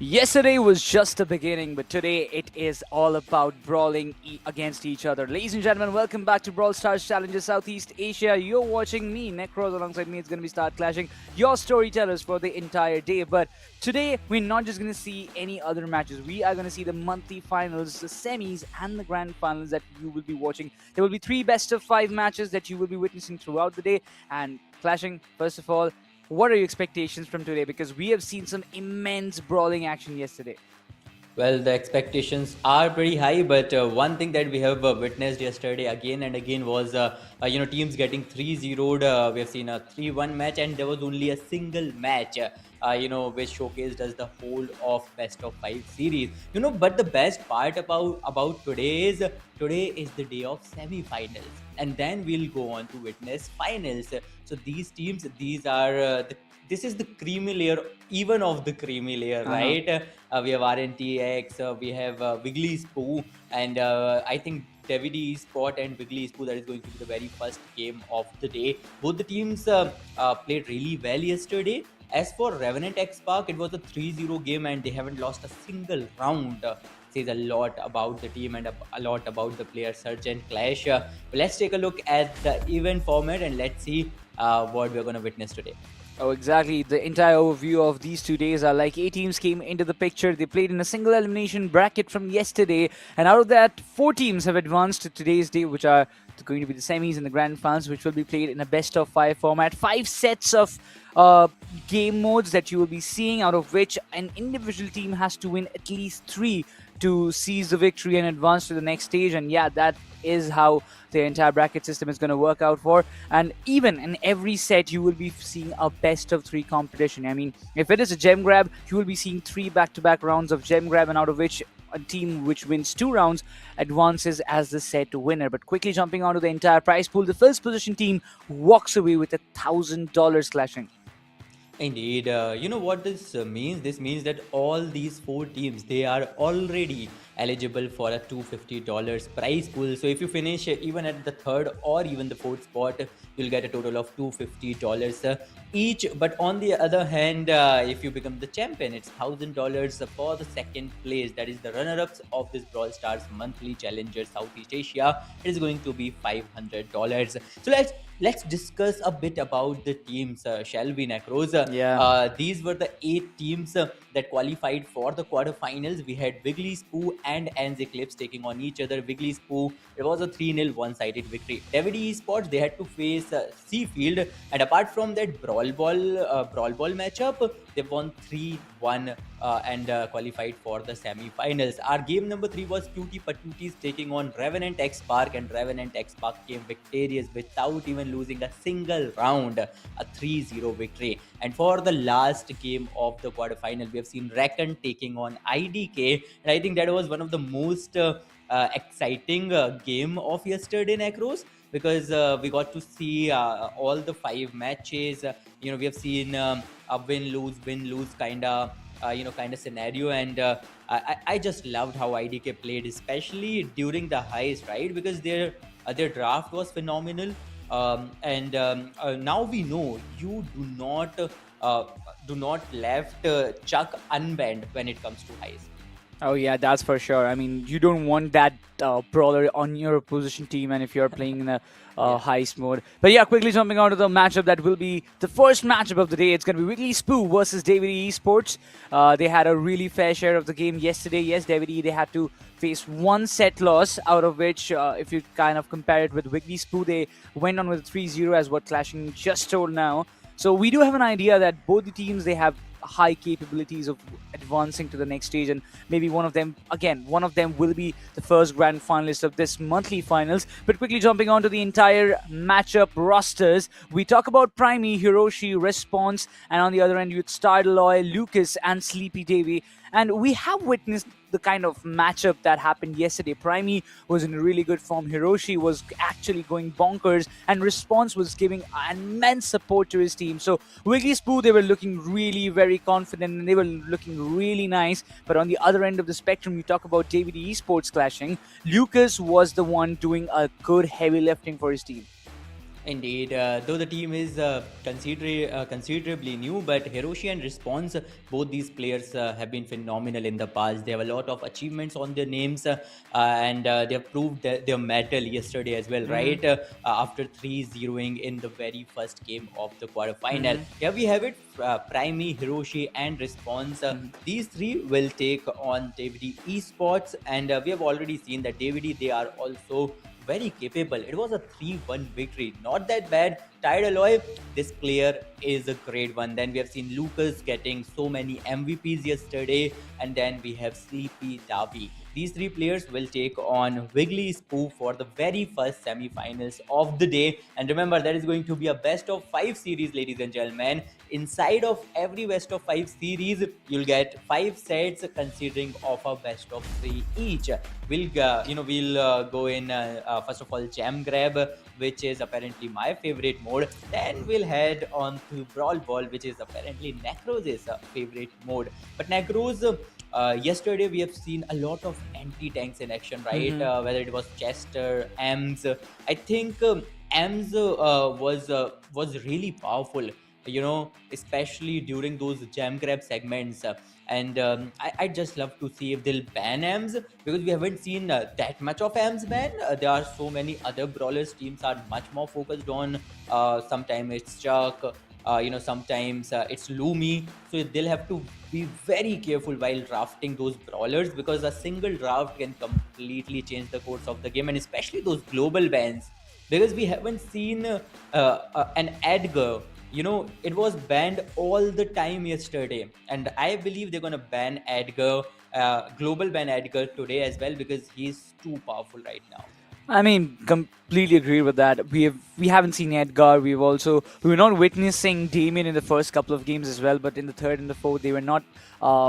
Yesterday was just the beginning, but today it is all about brawling against each other. Ladies and gentlemen, welcome back to Brawl Stars Challenges Southeast Asia. You're watching me, Necros, alongside me. It's going to be Start Clashing, your storytellers for the entire day. But today, we're not just going to see any other matches. We are going to see the monthly finals, the semis, and the grand finals that you will be watching. There will be 3 best of 5 matches that you will be witnessing throughout the day. And Clashing, first of all, what are your expectations from today? Because we have seen some immense brawling action yesterday. Well, the expectations are pretty high, but one thing that we have witnessed yesterday again and again was, teams getting 3-0'd. We have seen a 3-1 match, and there was only a single match, which showcased us the whole of best of 5 series. But the best part about today is the day of semi-finals, and then we'll go on to witness finals. So these teams, this is the creamy layer, even of the creamy layer, right? We have RNTX, we have Wigglyspoo, and I think Davede Esports and Wigglyspoo, that is going to be the very first game of the day. Both the teams played really well yesterday. As for Revenant XSpark, it was a 3-0 game and they haven't lost a single round. Says a lot about the team and a lot about the player search and clash. Let's take a look at the event format and let's see what we're going to witness today. Oh, exactly. The entire overview of these 2 days are like 8 teams came into the picture. They played in a single elimination bracket from yesterday. And out of that, 4 teams have advanced to today's day, which are going to be the semis and the grand finals, which will be played in a best of 5 format. 5 sets of game modes that you will be seeing, out of which an individual team has to win at least 3 to seize the victory and advance to the next stage. And yeah, that is how the entire bracket system is going to work out for. And even in every set, you will be seeing a best of 3 competition. I mean, if it is a gem grab, you will be seeing 3 back-to-back rounds of gem grab, and out of which a team which wins 2 rounds advances as the set winner. But quickly jumping onto the entire prize pool, the first position team walks away with $1,000 Clashing. Indeed, you know what this means? This means that all these 4 teams, they are already eligible for a $250 prize pool. So if you finish even at the 3rd or even the 4th spot, you'll get a total of $250 each. But on the other hand, if you become the champion, it's $1,000 for the 2nd place. That is the runner-ups of this Brawl Stars monthly challenger Southeast Asia. It is going to be $500. So let's discuss a bit about the teams, shall we, Necros? These were the 8 teams that qualified for the quarterfinals. We had Wigglyspoo and Eclipse taking on each other. Wigglyspoo, it was a 3-0 one-sided victory. Davede Esports, they had to face Seafield, and apart from that Brawl Ball matchup, they won 3-1 and qualified for the semi-finals. Our game number 3 was Cutie Patooties taking on Revenant XSpark, and Revenant XSpark came victorious without even losing a single round, a 3-0 victory. And for the last game of the quarterfinal, we have seen Reckon taking on IDK, and I think that was one of the most exciting game of yesterday, Necros, because we got to see all the 5 matches. We have seen a win-lose kind of scenario, and I just loved how IDK played, especially during the heist, right? Because their draft was phenomenal. Now we know you do not left Chuck unbanned when it comes to heist. Oh yeah, that's for sure. I mean, you don't want that brawler on your opposition team, and if you're playing in a heist mode. But yeah, quickly jumping on to the matchup that will be the first matchup of the day. It's going to be Wigglyspoo versus Davede Esports. They had a really fair share of the game yesterday. Yes, Davede, they had to face 1 set loss, out of which, if you kind of compare it with Wigglyspoo, they went on with a 3-0, as what Clashing just told now. So we do have an idea that both the teams, they have high capabilities of advancing to the next stage, and maybe one of them will be the first grand finalist of this monthly finals. But quickly jumping on to the entire matchup rosters, we talk about Primey, Hiroshi, Response, and on the other end, you Stardeloy, Lucas, and Sleepy Davy. And we have witnessed the kind of matchup that happened yesterday. Primey was in really good form. Hiroshi was actually going bonkers, and Response was giving immense support to his team. So Wigglyspoo, they were looking really very confident, and they were looking really nice. But on the other end of the spectrum, you talk about Davede Esports Clashing. Lucas was the one doing a good heavy lifting for his team. Indeed, though the team is considerably new, but Hiroshi and Response, both these players have been phenomenal in the past. They have a lot of achievements on their names, and they have proved their mettle yesterday as well, Mm-hmm. right? After 3-0ing in the very first game of the quarterfinal. Mm-hmm. Here we have it, Prime, Hiroshi, and Response. These three will take on Davede Esports, and we have already seen that Davede, they are also very capable. It was a 3-1 victory. Not that bad. Tired Aloy, this player is a great one. Then we have seen Lucas getting so many MVPs yesterday. And then we have Sleepy Davi. These three players will take on Wigglyspoo for the very first semi-finals of the day. And remember, there is going to be a best of 5 series, ladies and gentlemen. Inside of every best of 5 series, you'll get 5 sets considering of a best of 3 each. We'll go in first of all Jam Grab, which is apparently my favorite mode. Then we'll head on to Brawl Ball, which is apparently Necros' favorite mode. But Necros, yesterday we have seen a lot of anti-tanks in action, right? Mm-hmm. Whether it was Chester, Ems. I think Ems was really powerful. Especially during those jam grab segments. And I'd just love to see if they'll ban AMS, because we haven't seen that much of AMS ban. There are so many other brawlers. Teams are much more focused on. Sometimes it's Chuck. Sometimes it's Lumi. So they'll have to be very careful while drafting those brawlers, because a single draft can completely change the course of the game, and especially those global bans, because we haven't seen an Edgar. It was banned all the time yesterday, and I believe they're gonna ban Edgar, global ban Edgar today as well, because he's too powerful right now. I mean, completely agree with that. We haven't seen Edgar. We were not witnessing Damien in the first couple of games as well, but in the third and the fourth, they were not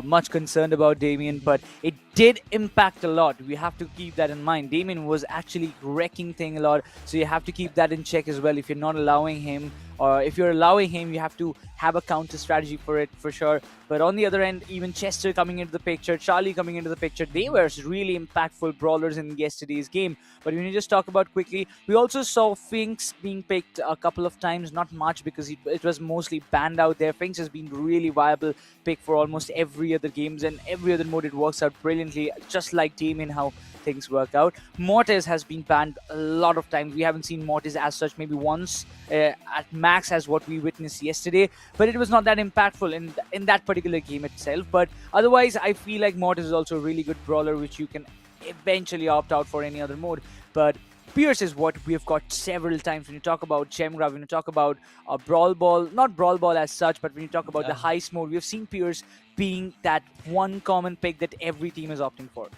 much concerned about Damien. But it did impact a lot. We have to keep that in mind. Damien was actually wrecking thing a lot, so you have to keep that in check as well. If you're not allowing him, or if you're allowing him, you have to have a counter strategy for it for sure. But on the other end, even Chester coming into the picture, Charlie coming into the picture, they were really impactful brawlers in yesterday's game. But when you just talk about quickly, we also saw Finks being picked a couple of times, not much because it was mostly banned out there. Finks has been really viable pick for almost every other games, and every other mode it works out brilliantly, just like Damien, how things work out. Mortis has been banned a lot of times. We haven't seen Mortis as such, maybe once at max as what we witnessed yesterday, but it was not that impactful in that particular game itself. But otherwise, I feel like Mortis is also a really good brawler, which you can eventually opt out for any other mode. But Pierce is what we have got several times when you talk about Gemgra, when you talk about Brawl Ball, not Brawl Ball as such, but when you talk about the heist mode, we have seen Pierce being that one common pick that every team is opting for.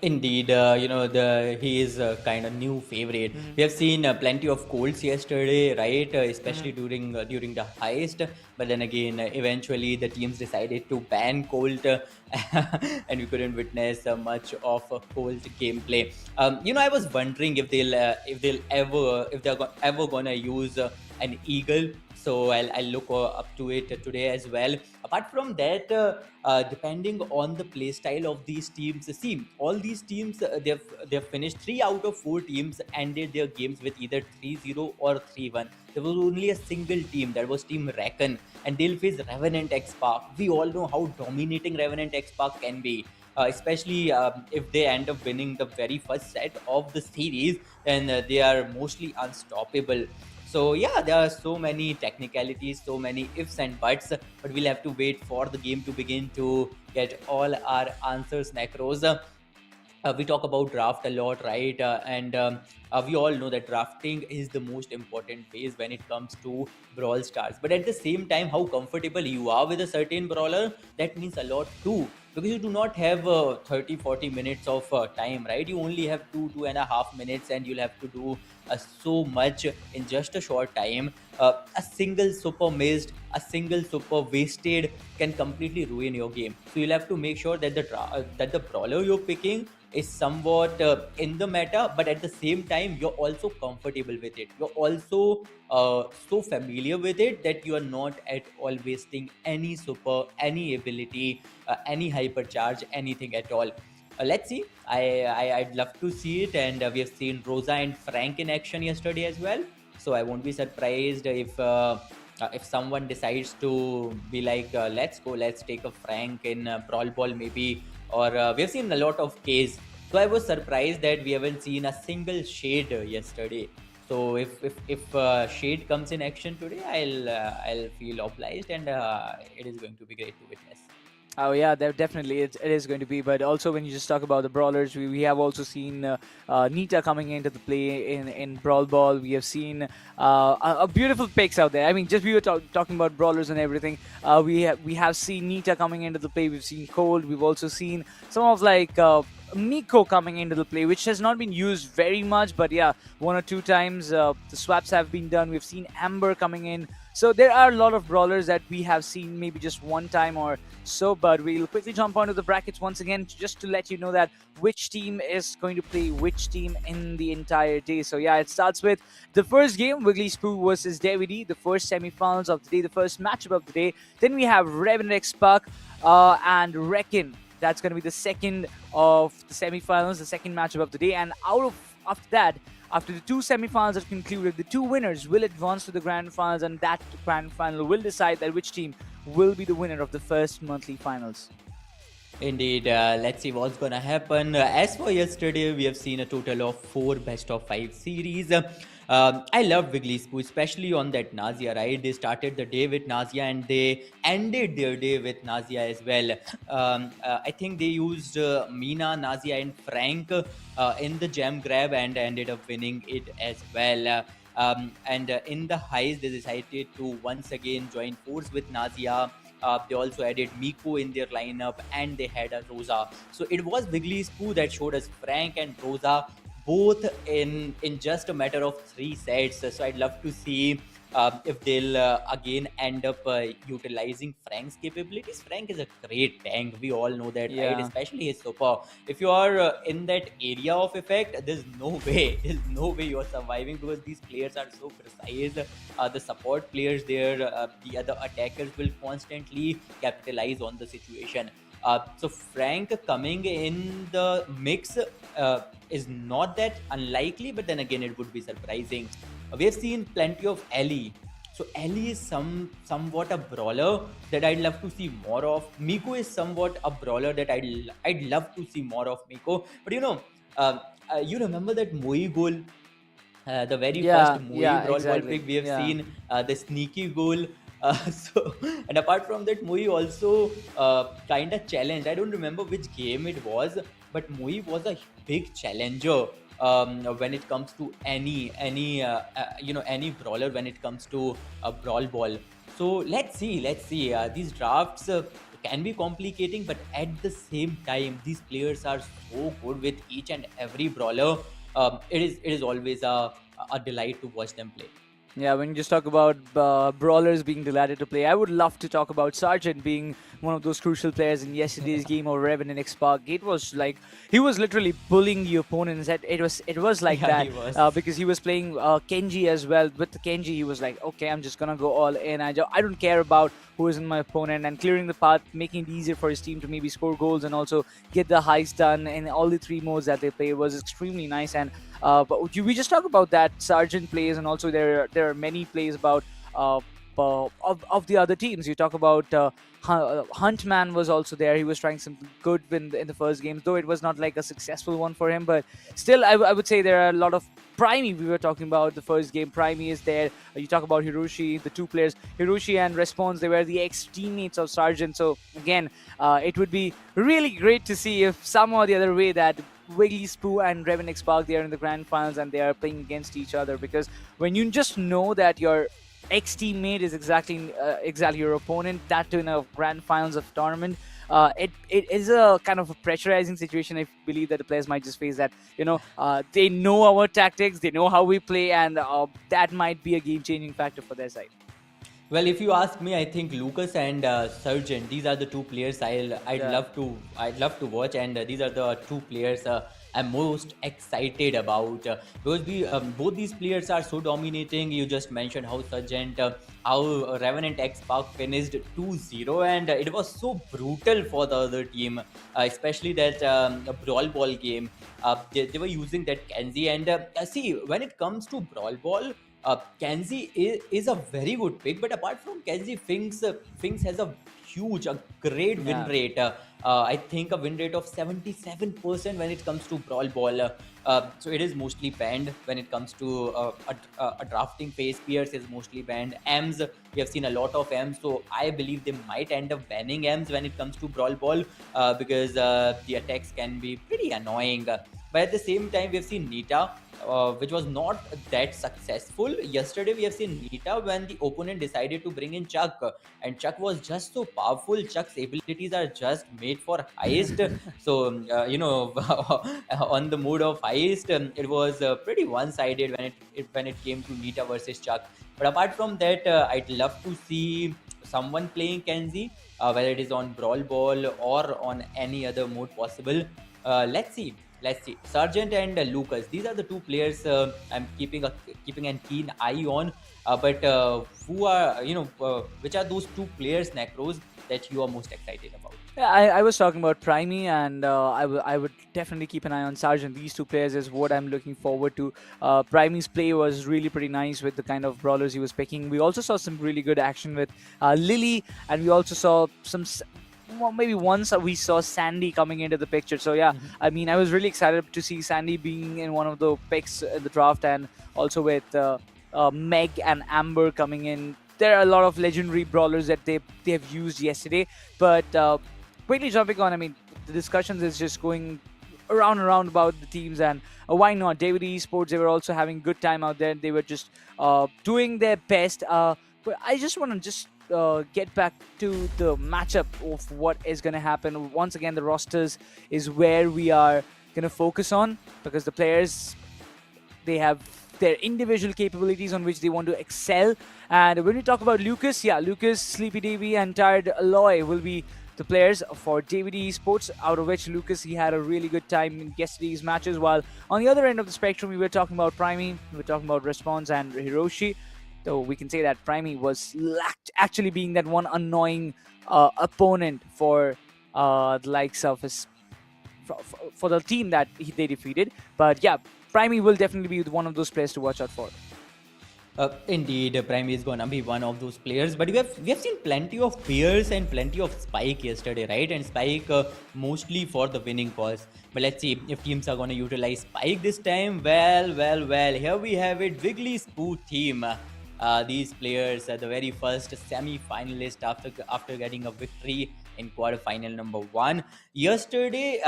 Indeed, he is a kind of new favorite. We have seen plenty of colds yesterday, right? Especially during the heist. But then again, eventually the teams decided to ban Colt, and we couldn't witness much of a Colt gameplay. I was wondering if they're ever gonna use an eagle. So I'll look up to it today as well. Apart from that, depending on the play style of these teams, see, all these teams, they've finished 3 out of 4 teams ended their games with either 3-0 or 3-1. There was only a single team, that was Team Reckon, and they'll face Revenant XSpark. We all know how dominating Revenant XSpark can be. Especially if they end up winning the very first set of the series, then they are mostly unstoppable. So yeah, there are so many technicalities, so many ifs and buts, but we'll have to wait for the game to begin to get all our answers, Necros. We talk about draft a lot, right? And we all know that drafting is the most important phase when it comes to Brawl Stars. But at the same time, how comfortable you are with a certain brawler, that means a lot too. Because you do not have 30-40 minutes of time, right? You only have 2.5 minutes, and you'll have to do so much in just a short time. A single super missed, a single super wasted can completely ruin your game. So you'll have to make sure that that the brawler you're picking is somewhat in the meta, but at the same time you're also comfortable with it. You're also so familiar with it that you are not at all wasting any super, any ability, any hypercharge, anything at all. Let's see. I'd love to see it, and we have seen Rosa and Frank in action yesterday as well. So I won't be surprised if someone decides to be like, let's take a Frank in Brawl Ball maybe, or we've seen a lot of case. So I was surprised that we haven't seen a single shade yesterday. So if shade comes in action today, I'll feel obliged, and it is going to be great to witness. Oh yeah, definitely it is going to be. But also when you just talk about the brawlers, we have also seen Nita coming into the play in Brawl Ball. We have seen a beautiful picks out there. I mean, just we were talking about brawlers and everything. We have seen Nita coming into the play. We've seen Cold. We've also seen some of like. Miko coming into the play, which has not been used very much, but yeah, one or two times the swaps have been done. We've seen Amber coming in. So there are a lot of brawlers that we have seen maybe just one time or so, but we'll quickly jump onto the brackets once again just to let you know that which team is going to play which team in the entire day. So yeah, it starts with the first game, Wigglyspoo versus Davede, the first semi-finals of the day, the first matchup of the day. Then we have Revenant XSpark and Reckon. That's going to be the second of the semi-finals, the second matchup of the day. And after that, after the two semi-finals are concluded, the two winners will advance to the grand finals, and that grand final will decide that which team will be the winner of the first monthly finals. Indeed, let's see what's gonna happen. As for yesterday, we have seen a total of 4 best of 5 series. I love Wigglyspoo, especially on that Nazia, right? They started the day with Nazia and they ended their day with Nazia as well. I think they used Mina, Nazia, and Frank in the gem grab and ended up winning it as well. And in the highs, they decided to once again join force with Nazia. They also added Miko in their lineup and they had a Rosa. So it was Wigglyspoo that showed us Frank and Rosa both in just a matter of 3 sets. So I'd love to see if they'll again end up utilizing Frank's capabilities. Frank is a great tank. We all know that, right? Yeah. Especially his super. If you are in that area of effect, there's no way. There's no way you're surviving because these players are so precise. The support players there, the other attackers will constantly capitalize on the situation. So Frank coming in the mix is not that unlikely, but then again, it would be surprising. We have seen plenty of Ellie. So Ellie is somewhat a brawler that I'd love to see more of. Miko is somewhat a brawler that I'd love to see more of Miko. But you remember that Moi goal, the very first Moi Brawl Ball Exactly. pick we have Yeah. seen, the sneaky goal. So and apart from that, Moi also kind of challenged. I don't remember which game it was, but Moi was a big challenger when it comes to any brawler when it comes to a Brawl Ball. So let's see. These drafts can be complicating, but at the same time, these players are so good with each and every brawler. It is always a delight to watch them play. Yeah, when you just talk about brawlers being delighted to play, I would love to talk about Sargent being one of those crucial players in yesterday's game of Revenant XSpark. It was like he was literally bullying the opponents. It was like Yeah, that he was. because he was playing Kenji as well. With the Kenji, he was like, okay, I'm just gonna go all in. I don't care about who is in my opponent, and clearing the path, making it easier for his team to maybe score goals and also get the heists done in all the three modes that they play was extremely nice. And but we just talk about that Sargent plays, and also there are many plays about of the other teams. You talk about Huntman was also there. He was trying something good in the first game, though it was not like a successful one for him. But still, I would say there are a lot of Primey. We were talking about the first game. Primey is there. You talk about Hiroshi, the two players, Hiroshi and Response. They were the ex-teammates of Sargent. So again, it would be really great to see if some or the other way that Wigglyspoo and Revenant XSpark, they are in the grand finals and they are playing against each other, because when you just know that your ex-teammate is exactly your opponent, that too in a grand finals of tournament, it is a kind of a pressurizing situation. I believe that the players might just face that, they know our tactics, they know how we play, and that might be a game-changing factor for their side. Well, if you ask me, I think Lucas and Sargent, these are the two players Yeah. I'd love to watch, and these are the two players I'm most excited about because we both these players are so dominating. You just mentioned how Sargent, how Revenant X Park finished 2-0, and it was so brutal for the other team, especially that Brawl Ball game. They were using that Kenzie, and see when it comes to Brawl Ball. Kenzie is a very good pick, but apart from Kenzie, Finks has a great win Yeah. rate. I think a win rate of 77% when it comes to Brawl Ball. So it is mostly banned when it comes to a drafting phase. Pierce is mostly banned. Ms, we have seen a lot of Ms, so I believe they might end up banning Ms when it comes to Brawl Ball because the attacks can be pretty annoying. But at the same time, we have seen Nita, which was not that successful. Yesterday, we have seen Nita when the opponent decided to bring in Chuck, and Chuck was just so powerful. Chuck's abilities are just made for heist. So, on the mood of heist, it was pretty one-sided when it came to Nita versus Chuck. But apart from that, I'd love to see someone playing Kenzie, whether it is on Brawl Ball or on any other mode possible. Let's see. Let's see. Sargent and Lucas. These are the two players I'm keeping an keen eye on. But who are which are those two players, Necros, that you are most excited about? Yeah, I was talking about Primey, and I would definitely keep an eye on Sargent. These two players is what I'm looking forward to. Primey's play was really pretty nice with the kind of brawlers he was picking. We also saw some really good action with Lily, and we also saw well, maybe once we saw Sandy coming into the picture. So yeah, I mean, I was really excited to see Sandy being in one of the picks in the draft, and also with Meg and Amber coming in. There are a lot of legendary brawlers that they have used yesterday, but quickly jumping on, I mean, the discussions is just going around and around about the teams, and why not? Davede Esports, they were also having good time out there. They were just doing their best. But I just want to just get back to the matchup of what is going to happen. Once again, the rosters is where we are going to focus on, because the players, they have their individual capabilities on which they want to excel. And when we talk about Lucas, yeah, Lucas, Sleepy Davy, and Tired Aloy will be the players for Davide Esports, out of which Lucas, he had a really good time in yesterday's matches, while on the other end of the spectrum, we were talking about Primey, we were talking about Response and Hiroshi. Though we can say that Primey was actually being that one annoying opponent for the likes of his for the team that they defeated. But yeah, Primey will definitely be one of those players to watch out for. Indeed, Prime is gonna be one of those players. But we have seen plenty of Pierce and plenty of Spike yesterday, right? And Spike mostly for the winning cause. But let's see if teams are gonna utilize Spike this time. Well. Here we have it, Wigglyspoo team. These players are the very first semi-finalist after getting a victory in quarterfinal number 1. Yesterday,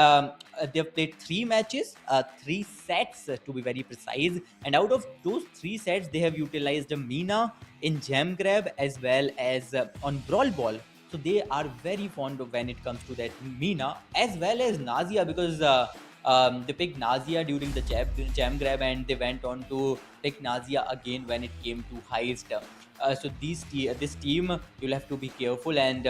they've played 3 matches, 3 sets to be very precise. And out of those 3 sets, they have utilized Mina in Gem Grab as well as on Brawl Ball. So they are very fond of when it comes to that Mina as well as Nazia, because they picked Nazia during the jam grab, and they went on to pick Nazia again when it came to heist. So this team, you'll have to be careful. And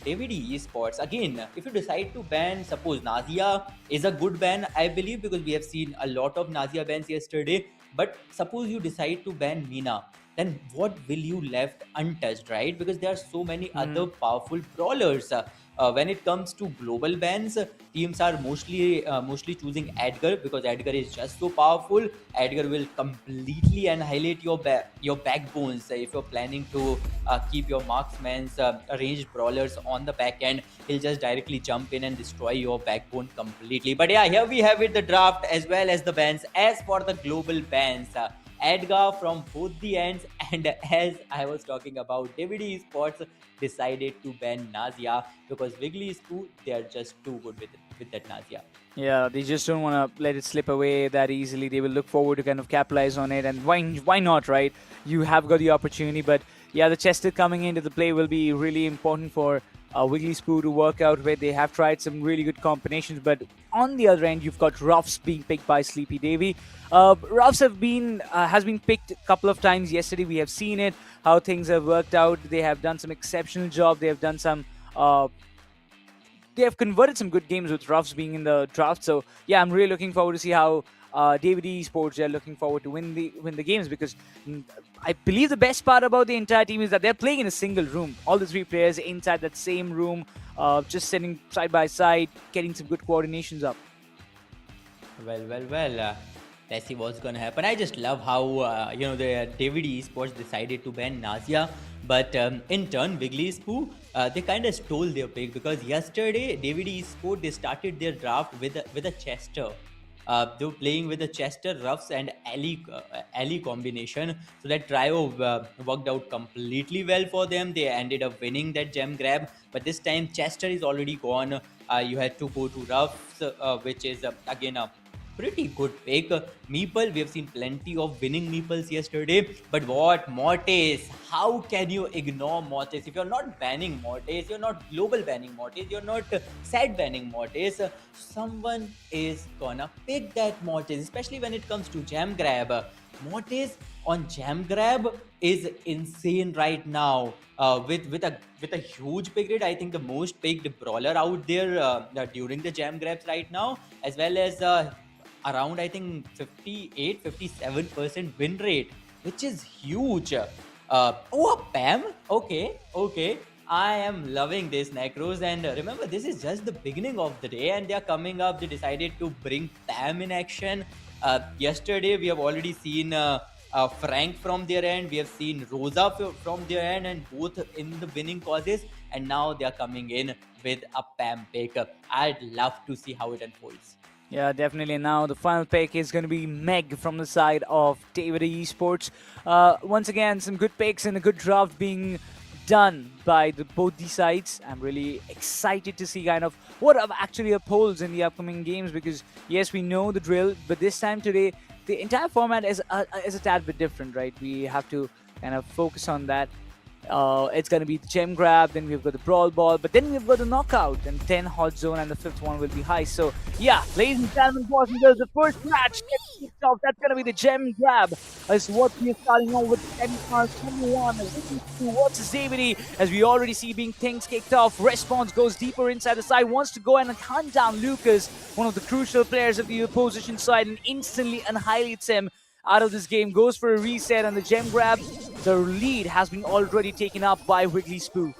Davide Esports, again, if you decide to ban, suppose Nazia is a good ban, I believe, because we have seen a lot of Nazia bans yesterday. But suppose you decide to ban Mina, then what will you left untouched, right? Because there are so many other powerful brawlers. When it comes to global bans, teams are mostly choosing Edgar, because Edgar is just so powerful. Edgar will completely annihilate your backbones if you're planning to keep your marksman's ranged brawlers on the back end. He'll just directly jump in and destroy your backbone completely. But yeah, here we have it, the draft as well as the bans. As for the global bans, Edgar from both the ends, and as I was talking about, Davide Esports decided to ban Nazia because Wigglyspoo, they are just too good with that Nazia. Yeah, they just don't want to let it slip away that easily. They will look forward to kind of capitalize on it, and why not, right? You have got the opportunity, but yeah, the Chester coming into the play will be really important for Wigglyspoo to work out with. They have tried some really good combinations, but on the other end, you've got Ruffs being picked by Sleepy Davy. Ruffs has been picked a couple of times yesterday. We have seen it, how things have worked out. They have done some exceptional job. They have done some. They have converted some good games with Ruffs being in the draft. So yeah, I'm really looking forward to see how Davide Esports are looking forward to win the games, because I believe the best part about the entire team is that they're playing in a single room. All the 3 players inside that same room, just sitting side by side, getting some good coordinations up. Well. Let's see what's gonna happen. I just love how the Davede Esports decided to ban Nazia, but in turn, Wigglyspoo they kind of stole their pick because yesterday Davede Esports they started their draft with a Chester. They were playing with the Chester, Ruffs, and Ali combination. So that trio worked out completely well for them. They ended up winning that gem grab. But this time, Chester is already gone. You had to go to Ruffs, which is again a pretty good pick. Meeple, we have seen plenty of winning Meeples yesterday. But what? Mortis. How can you ignore Mortis? If you're not banning Mortis, you're not global banning Mortis, you're not sad banning Mortis, someone is gonna pick that Mortis, especially when it comes to Jam Grab. Mortis on Jam Grab is insane right now. With a huge pick rate, I think the most picked brawler out there during the Jam Grabs right now, as well as around I think 57% win rate, which is huge. Oh, a Pam? Okay. I am loving this Necros, and remember, this is just the beginning of the day, and they are coming up. They decided to bring Pam in action. Yesterday, we have already seen Frank from their end. We have seen Rosa from their end, and both in the winning causes. And now they are coming in with a Pam pick. I'd love to see how it unfolds. Yeah, definitely. Now the final pick is going to be Meg from the side of Davede Esports. Once again, some good picks and a good draft being done by both these sides. I'm really excited to see kind of what actually upholds in the upcoming games because yes, we know the drill, but this time today, the entire format is a tad bit different, right? We have to kind of focus on that. It's going to be the gem grab, then we've got the brawl ball, but then we've got the knockout, and 10 hot zone, and the fifth one will be high. So yeah, ladies and gentlemen, boys and girls, the first match gets kicked off. That's going to be the gem grab. Is what we are starting on with 21 versus Davede, as we already see being things kicked off. Response goes deeper inside the side, wants to go and hunt down Lucas, one of the crucial players of the opposition side, and instantly annihilates him out of this game, goes for a reset, and the gem grab, the lead has been already taken up by Wigglyspoo.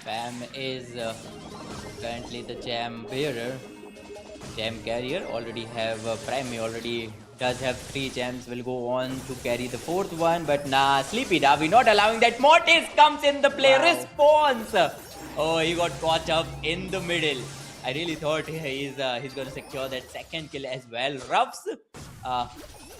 Pam is currently the gem bearer, gem carrier. Already have Prime already does have 3 gems, will go on to carry the 4th one, but nah, Sleepy Davy not allowing that. Mortis comes in the play. Wow. Response. Oh, he got caught up in the middle. I really thought he's going to secure that second kill as well. Ruffs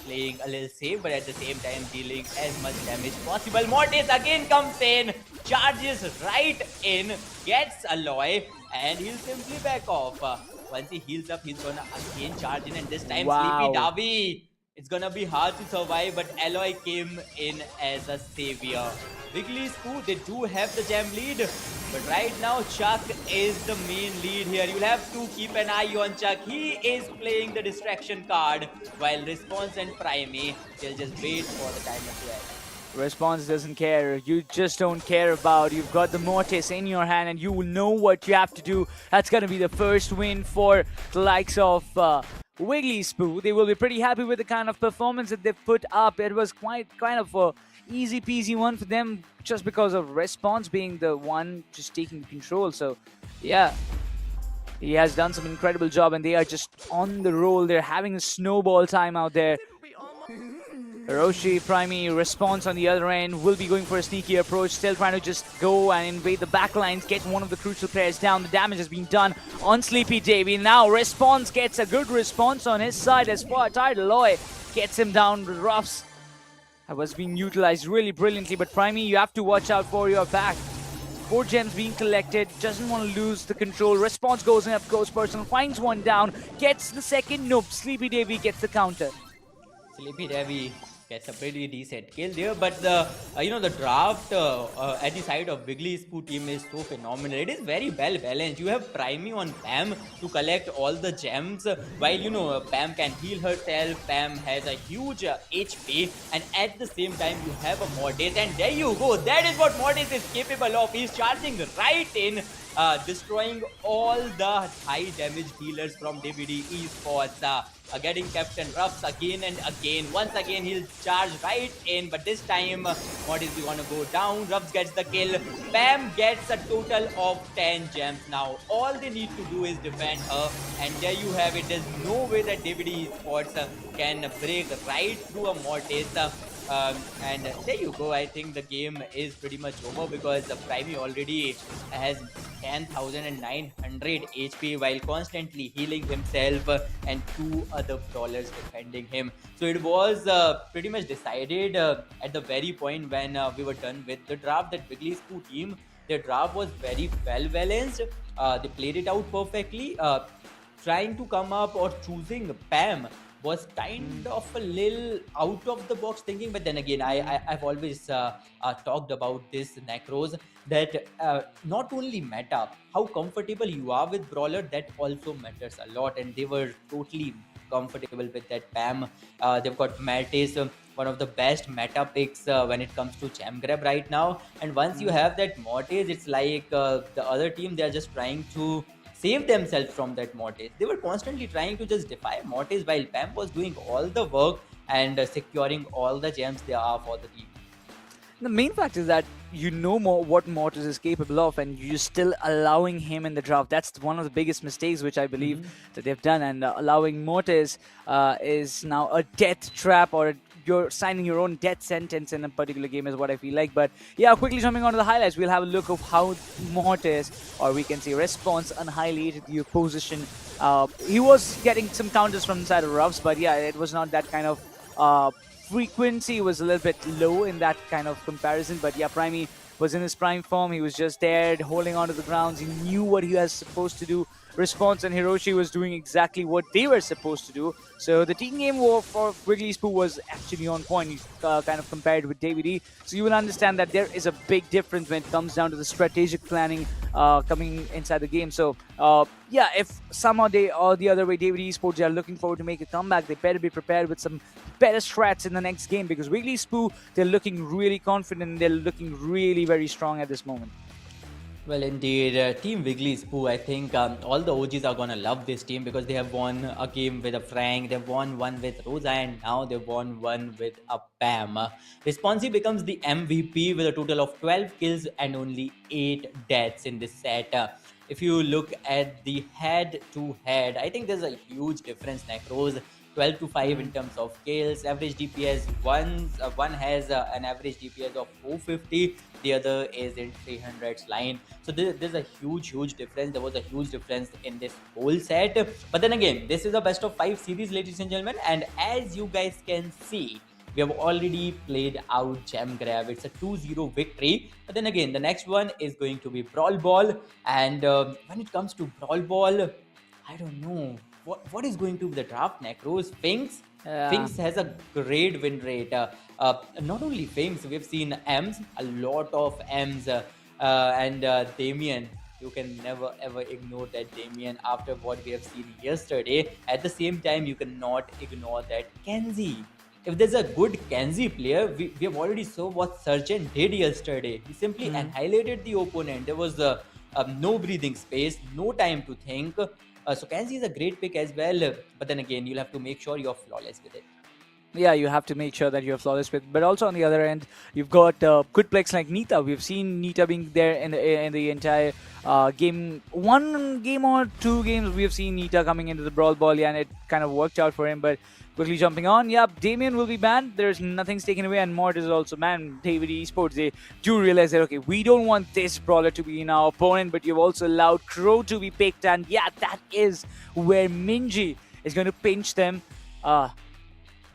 playing a little safe, but at the same time dealing as much damage possible. Mortis again comes in, charges right in, gets Aloy, and he'll simply back off. Once he heals up, he's gonna again charge in, and this time Sleepy Davy. It's gonna be hard to survive, but Aloy came in as a savior. Wigglyspoo, they do have the gem lead, but right now Chuck is the main lead here. You'll have to keep an eye on Chuck. He is playing the distraction card, while Response and Primey, they'll just wait for the time to end. Response doesn't care. You just don't care about. You've got the Mortis in your hand and you will know what you have to do. That's going to be the first win for the likes of Wigglyspoo. They will be pretty happy with the kind of performance that they've put up. It was quite kind of a easy peasy one for them just because of Response being the one just taking control. So yeah, he has done some incredible job and they are just on the roll. They're having a snowball time out there. Hiroshi, Primey, Response on the other end will be going for a sneaky approach, still trying to just go and invade the backlines, get one of the crucial players down. The damage has been done on Sleepy Davy. Now Response gets a good response on his side as far as Aloy gets him down. The Ruffs was being utilized really brilliantly, but Primey, you have to watch out for your back. 4 gems being collected, doesn't want to lose the control. Response goes in up close person, finds one down, gets the second. Nope, Sleepy Davy gets the counter. Sleepy Davy gets a pretty decent kill there, but the the draft at the side of Wigglyspoo team is so phenomenal. It is very well balanced. You have Primey on Pam to collect all the gems, while Pam can heal herself. Pam has a huge HP, and at the same time you have a Mortis, and there you go. That is what Mortis is capable of. He's charging right in, destroying all the high damage healers from Davede Esports. getting Captain Ruffs again and again. Once again, he'll charge right in, but this time, what is he gonna go down? Ruffs gets the kill. Pam gets a total of 10 gems now. All they need to do is defend her, and there you have it. There's no way that Davede Esports can break right through a Mortis. And there you go. I think the game is pretty much over because the Prime already has 10,900 HP while constantly healing himself and two other brawlers defending him. So it was pretty much decided at the very point when we were done with the draft that Wigglyspoo team, their draft was very well balanced. They played it out perfectly. Trying to come up or choosing Pam was kind of a little out of the box thinking, but then again, I've always talked about this Necros that not only meta, how comfortable you are with brawler, that also matters a lot, and they were totally comfortable with that Pam. They've got Maltese, one of the best meta picks when it comes to gem grab right now, and once you have that Mortis, it's like the other team, they're just trying to save themselves from that Mortis. They were constantly trying to just defy Mortis while Pam was doing all the work and securing all the gems there are for the team. The main fact is that you know more what Mortis is capable of, and you're still allowing him in the draft. That's one of the biggest mistakes which I believe that they've done, and allowing Mortis is now a death trap, or you're signing your own death sentence in a particular game is what I feel like. But yeah, quickly jumping on to the highlights, we'll have a look of how Mortis, or we can say Response, annihilated the opposition. He was getting some counters from inside of Ruffs, but yeah, it was not that kind of frequency. Was a little bit low in that kind of comparison, but yeah, Primey was in his prime form. He was just there holding onto the grounds. He knew what he was supposed to do. Response and Hiroshi was doing exactly what they were supposed to do. So the team game war for Wigglyspoo was actually on point, kind of compared with Davede. So you will understand that there is a big difference when it comes down to the strategic planning coming inside the game. So yeah, if somehow they or the other way Davede Esports are looking forward to make a comeback, they better be prepared with some better strats in the next game, because Wigglyspoo, they're looking really confident and they're looking really very strong at this moment. Well, indeed, Team Wigglyspoo, I think all the OGs are gonna love this team because they have won a game with a Frank, they've won one with Rosa, and now they've won one with a Pam. Responsi becomes the MVP with a total of 12 kills and only 8 deaths in this set. If you look at the head-to-head, I think there's a huge difference, Necros. 12 to 5 in terms of kills, average DPS. One has an average DPS of 450, the other is in 300s line. So there's a huge difference. There was a huge difference in this whole set. But then again, this is a best of 5 series, ladies and gentlemen, and as you guys can see, we have already played out Gem Grab. It's a 2-0 victory. But then again, the next one is going to be Brawl Ball. And when it comes to Brawl Ball, I don't know. What is going to be the draft, Necros? Finks? Yeah. Finks has a great win rate. Not only Finks, we've seen M's, a lot of M's. And Damien, you can never ever ignore that Damien after what we have seen yesterday. At the same time, you cannot ignore that Kenzie. If there's a good Kenzie player, we have already saw what Surgeon did yesterday. He simply annihilated the opponent. There was no breathing space, no time to think. So Kenzie is a great pick as well, but then again, you'll have to make sure you're flawless with it. Yeah, you have to make sure that you're flawless with. But also on the other end, you've got good players like Nita. We've seen Nita being there in the entire game. One game or two games, we've seen Nita coming into the Brawl Ball, yeah, and it kind of worked out for him. But quickly jumping on, yeah, Damien will be banned. There's nothing's taken away, and Mort is also banned. Davede Esports, they do realize that, okay, we don't want this brawler to be in our opponent, but you've also allowed Crow to be picked, and yeah, that is where Minji is going to pinch them.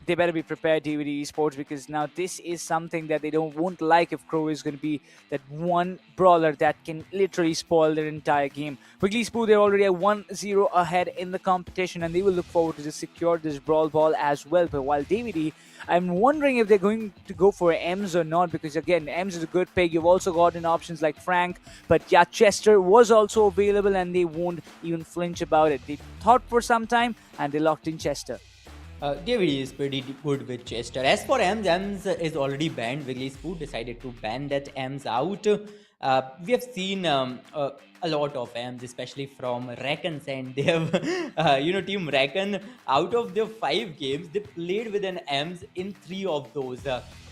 They better be prepared, Davede Esports, because now this is something that they won't like if Crow is going to be that one brawler that can literally spoil their entire game. Wigglyspoo, they're already at 1-0 ahead in the competition, and they will look forward to just secure this Brawl Ball as well. But while Davede, I'm wondering if they're going to go for Ems or not, because again, Ems is a good pick. You've also gotten options like Frank, but yeah, Chester was also available, and they won't even flinch about it. They thought for some time, and they locked in Chester. Davide is pretty good with Chester. As for Ems is already banned. Wigglyspoo decided to ban that Ems out. We have seen a lot of M's, especially from Reckons, and they have, Team Reckon, out of their 5 games, they played with an M's in 3 of those,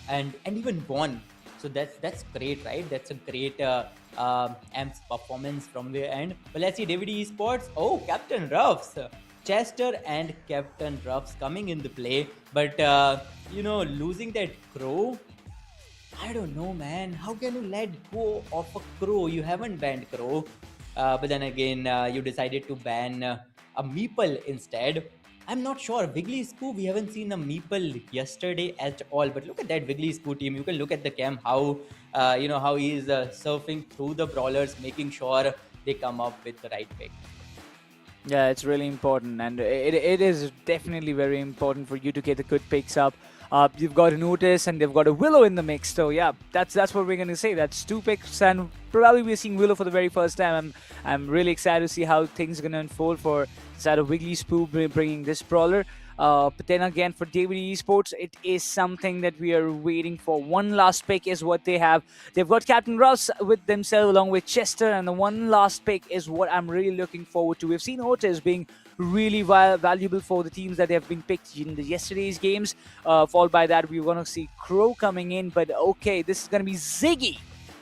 and even won. So that's great, right? That's a great M's performance from their end. But let's see, Davide Esports. Oh, Captain Ruffs. Chester and Captain Ruffs coming in the play, but losing that crow, I don't know, man. How can you let go of a crow? You haven't banned crow, but then again, you decided to ban a meeple instead. I'm not sure. Wigglyspoo, we haven't seen a meeple yesterday at all. But look at that Wigglyspoo team. You can look at the cam how how he's surfing through the brawlers, making sure they come up with the right pick. Yeah, it's really important, and it is definitely very important for you to get the good picks up. You've got a Notice, and they've got a Willow in the mix. So yeah, that's what we're gonna say. That's 2 picks, and probably we're seeing Willow for the very first time. I'm really excited to see how things are gonna unfold for the side of Wigglyspoo bringing this brawler. But then again, for Davide Esports, it is something that we are waiting for. One last pick is what they have. They've got Captain Russ with themselves along with Chester, and the one last pick is what I'm really looking forward to. We've seen Otis being really valuable for the teams that have been picked in the yesterday's games. Followed by that, we're going to see Crow coming in. But okay, this is going to be Ziggy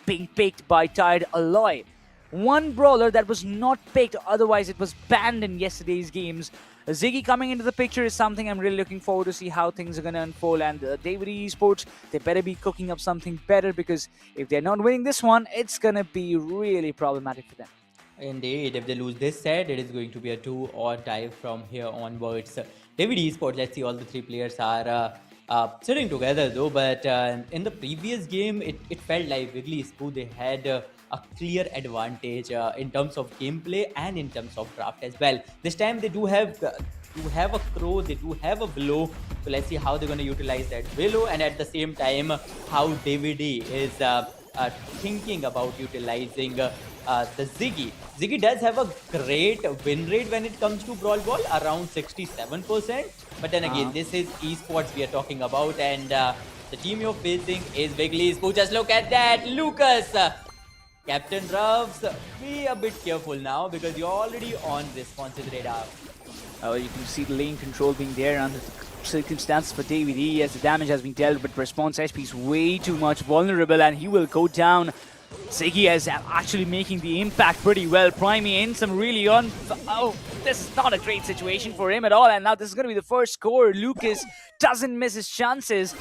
being picked by Tired Alloy. One brawler that was not picked, otherwise it was banned in yesterday's games. Ziggy coming into the picture is something I'm really looking forward to see how things are going to unfold. And Davide Esports, they better be cooking up something better, because if they're not winning this one, it's going to be really problematic for them. Indeed, if they lose this set, it is going to be a 2 or tie from here onwards. Davide Esports, let's see, all the 3 players are sitting together though, but in the previous game, it felt like Wigglyspoo, they had a clear advantage in terms of gameplay and in terms of draft as well. This time they do have a crow, they do have a willow, so let's see how they're going to utilize that willow, and at the same time how Davide is thinking about utilizing the Ziggy. Ziggy does have a great win rate when it comes to Brawl Ball, around 67%. But then again, this is esports we are talking about, and the team you're facing is Wigglyspoo. Just look at that, Lucas. Captain Ruffs, be a bit careful now because you're already on responses radar. You can see the lane control being there under the circumstances for Davide as the damage has been dealt, but response HP is way too much vulnerable and he will go down. Ziggy is actually making the impact pretty well. Primey in some really oh, this is not a great situation for him at all, and now this is going to be the first score. Lucas doesn't miss his chances.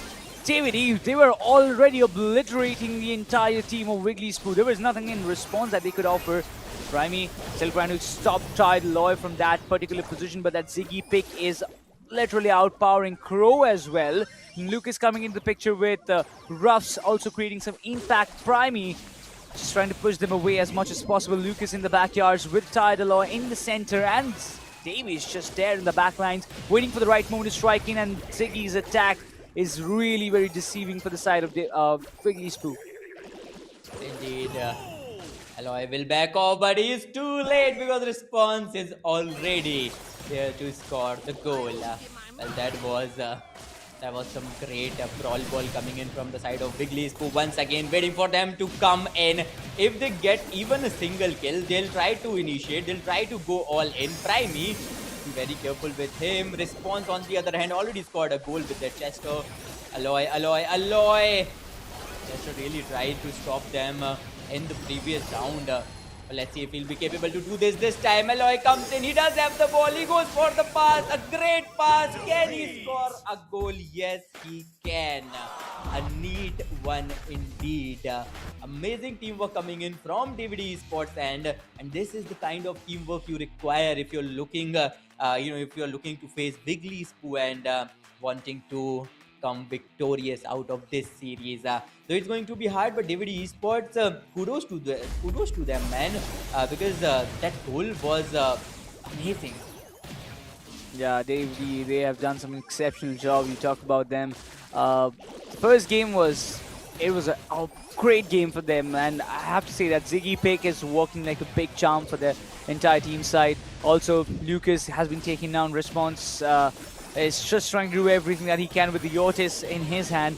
Davide, they were already obliterating the entire team of Wigglyspoo. There was nothing in response that they could offer. Primey still trying to stop Tide Loy from that particular position, but that Ziggy pick is literally outpowering Crow as well. Lucas coming into the picture with Ruffs also creating some impact. Primey just trying to push them away as much as possible. Lucas in the backyards with Tide Loy in the center, and Davey is just there in the backlines waiting for the right moment to strike in, and Ziggy's attack is really very deceiving for the side of Wigglyspoo. Indeed. Alloy will back off, but he's too late because response is already there to score the goal. Well, that was some great brawl ball coming in from the side of Wigglyspoo. Once again, waiting for them to come in. If they get even a single kill, they'll try to initiate. They'll try to go all in. Primey, be very careful with him. Response, on the other hand, already scored a goal with that Chester. Alloy. Chester really tried to stop them in the previous round. Let's see if he'll be capable to do this time. Alloy comes in. He does have the ball. He goes for the pass. A great pass. Can he score a goal? Yes, he can. A neat one indeed. Amazing teamwork coming in from Davide Esports, and this is the kind of teamwork you require if you're looking, if you're looking to face Wigglyspoo and wanting to come victorious out of this series. So it's going to be hard, but Davide Esports, kudos to them, man, because that goal was amazing. Yeah, they have done some exceptional job. You talk about them. The first game was a great game for them, and I have to say that Ziggy pick is working like a big charm for the entire team side. Also, Lucas has been taking down response. Is just trying to do everything that he can with the Otis in his hand.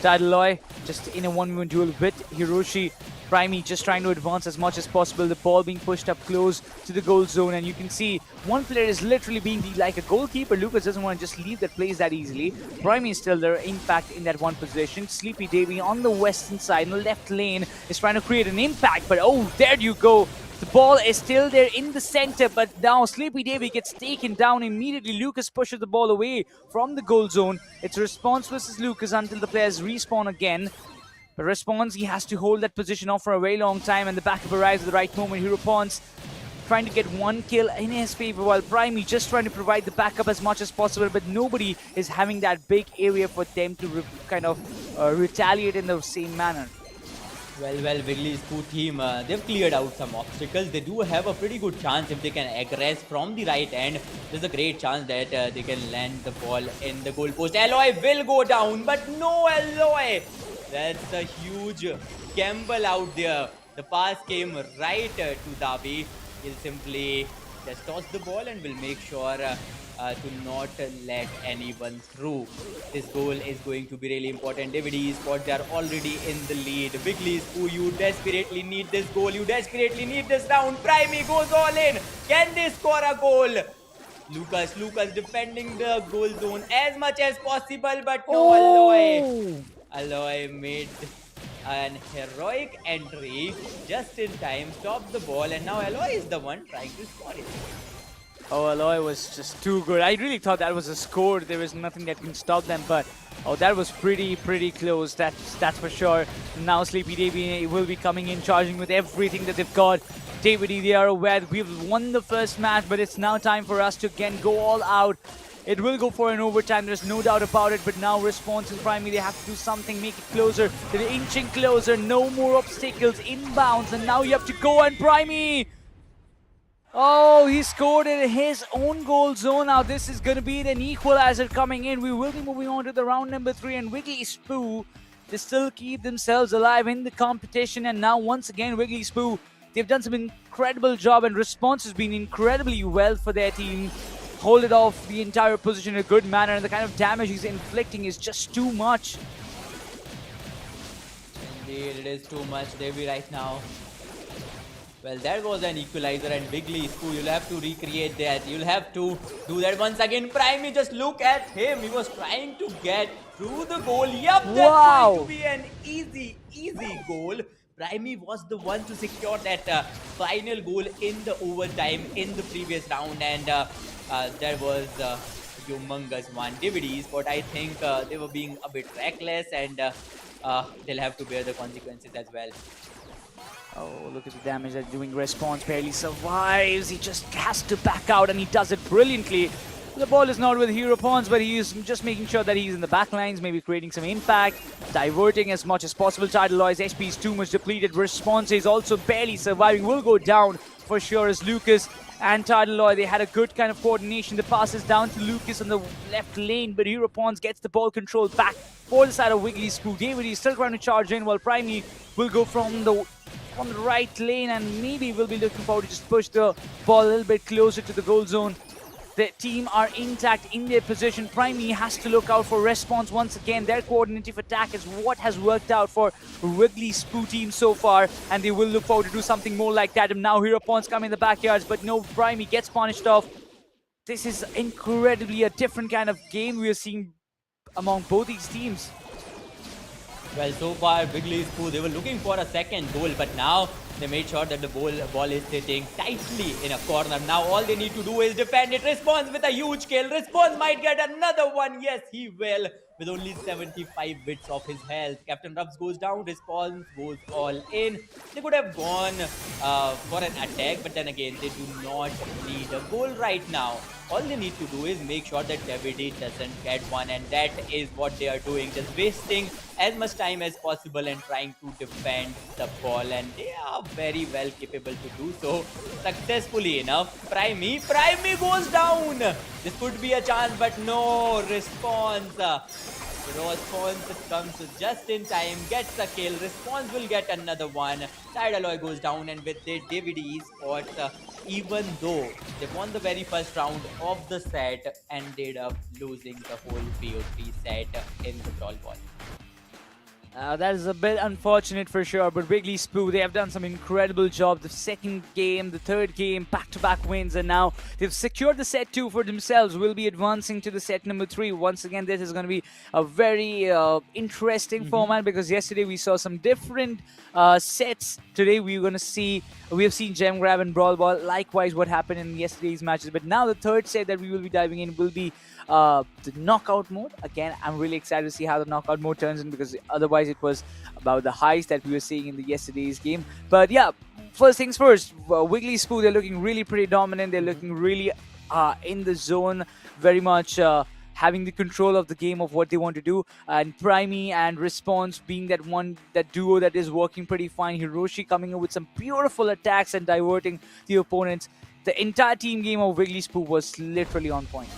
Tidaloy just in a one-man duel with Hiroshi. Primey just trying to advance as much as possible. The ball being pushed up close to the goal zone, and you can see one player is literally being like a goalkeeper. Lucas doesn't want to just leave that place that easily. Primey is still there, in fact, in that one position. Sleepy Davy on the western side, in the left lane, is trying to create an impact, but oh, there you go. The ball is still there in the center, but now Sleepy Davy gets taken down immediately. Lucas pushes the ball away from the goal zone. It's Response versus Lucas until the players respawn again. But Response, he has to hold that position off for a very long time, and the backup arrives at the right moment. Hero Pawns trying to get one kill in his favor, while Primey just trying to provide the backup as much as possible, but nobody is having that big area for them to kind of retaliate in the same manner. Well, Wigglyspoo team, they've cleared out some obstacles. They do have a pretty good chance if they can aggress from the right end. There's a great chance that they can land the ball in the goal post. Alloy will go down, but no Alloy. That's a huge gamble out there. The pass came right to Davide. He'll simply just toss the ball and will make sure to not let anyone through. This goal is going to be really important. Davide Esports, they are already in the lead. Wigglyspoo, you desperately need this goal. You desperately need this round. Primey goes all in. Can they score a goal? Lucas defending the goal zone as much as possible, but no Alloy. Alloy made an heroic entry just in time, stopped the ball, and now Alloy is the one trying to score it. Oh, Alloy was just too good. I really thought that was a score. There was nothing that can stop them, but oh, that was pretty close. That's for sure. Now Sleepy Davy will be coming in, charging with everything that they've got. Davide, they are aware that we've won the first match, but it's now time for us to again go all out. It will go for an overtime, there's no doubt about it, but now Response and Primey, they have to do something, make it closer. They're inching closer, no more obstacles, inbounds, and now you have to go, and Primey! Oh, he scored in his own goal zone. Now this is going to be an equalizer coming in. We will be moving on to the round number 3, and Wigglyspoo, they still keep themselves alive in the competition, and now once again Wigglyspoo, they've done some incredible job, and Response has been incredibly well for their team. Hold it off the entire position in a good manner, and the kind of damage he's inflicting is just too much. Indeed, it is too much, Davy, right now. Well, that was an equalizer, and Wigglyspoo, you'll have to recreate that. You'll have to do that once again. Primey, just look at him. He was trying to get through the goal. Yup, that's going to be an easy goal. Primey was the one to secure that final goal in the overtime in the previous round, and that was humongous one. Davide's, but I think they were being a bit reckless, and they'll have to bear the consequences as well. Oh, look at the damage that's doing. Response barely survives. He just has to back out, and he does it brilliantly. The ball is not with Hero Pawns, but he is just making sure that he's in the back lines, maybe creating some impact, diverting as much as possible. Tidaloy's HP is too much depleted. Response is also barely surviving. Will go down for sure as Lucas and Tidaloy, they had a good kind of coordination. The passes down to Lucas on the left lane, but Hero Pawns gets the ball control back for the side of Wigglyspoo. Davide is still trying to charge in, while Primey will go from the right lane, and maybe will be looking forward to just push the ball a little bit closer to the goal zone. The team are intact in their position. Primey has to look out for Response once again. Their coordinative attack is what has worked out for Wigglyspoo team so far, and they will look forward to do something more like that. And now Hero Pawns come in the backyards, but no, Primey gets punished off. This is incredibly a different kind of game we are seeing among both these teams. Well, so far, Wigglyspoo, they were looking for a second goal, but now they made sure that the ball is sitting tightly in a corner. Now all they need to do is defend it. Response with a huge kill. Response might get another one. Yes, he will. With only 75 bits of his health. Captain Rubs goes down. Response goes all in. They could have gone for an attack, but then again, they do not need a goal right now. All they need to do is make sure that Davide doesn't get one, and that is what they are doing. Just wasting as much time as possible and trying to defend the ball, and they are very well capable to do so successfully enough. Primey goes down. This could be a chance, but no response. Response comes just in time, gets a kill. Response will get another one. Tidaloy goes down, and with it, Davide Esports, even though they won the very first round of the set, ended up losing the whole PO3 set in the Brawl Ball. That is a bit unfortunate for sure, but Wigglyspoo, they have done some incredible job. The second game, the third game, back-to-back wins, and now they've secured the set 2 for themselves. Will be advancing to the set number 3. Once again, this is going to be a very interesting format because yesterday we saw some different sets. Today we have seen Gem Grab and Brawl Ball. Likewise, what happened in yesterday's matches. But now the third set that we will be diving in will be the knockout mode. Again, I'm really excited to see how the knockout mode turns in because otherwise it was about the highs that we were seeing in the yesterday's game. But yeah, first things first, Wigglyspoo, they're looking really pretty dominant. They're looking really in the zone, very much having the control of the game of what they want to do. And Primey and Response being that duo that is working pretty fine. Hiroshi coming in with some beautiful attacks and diverting the opponents. The entire team game of Wigglyspoo was literally on point.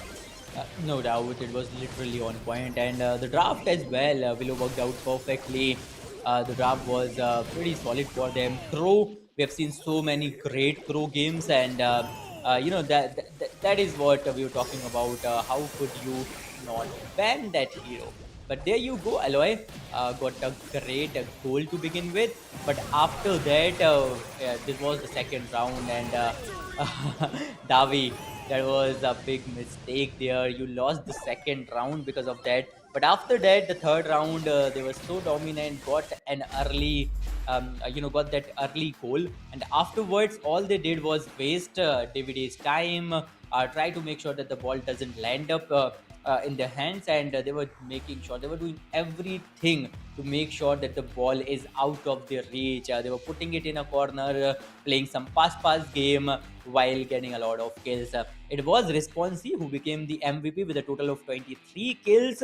No doubt, it was literally on point, and the draft as well. Willow worked out perfectly. The draft was pretty solid for them. Crow, we have seen so many great Crow games, and that is what we were talking about. How could you not ban that hero? But there you go, Aloy. Got a great goal to begin with, but after that, this was the second round, and Davi, that was a big mistake there. You lost the second round because of that. But after that, the third round, they were so dominant, got an early, got that early goal. And afterwards, all they did was waste Davide's time, try to make sure that the ball doesn't land up in their hands, and they were making sure, they were doing everything to make sure that the ball is out of their reach. They were putting it in a corner, playing some pass game while getting a lot of kills. It was Responsi who became the MVP with a total of 23 kills.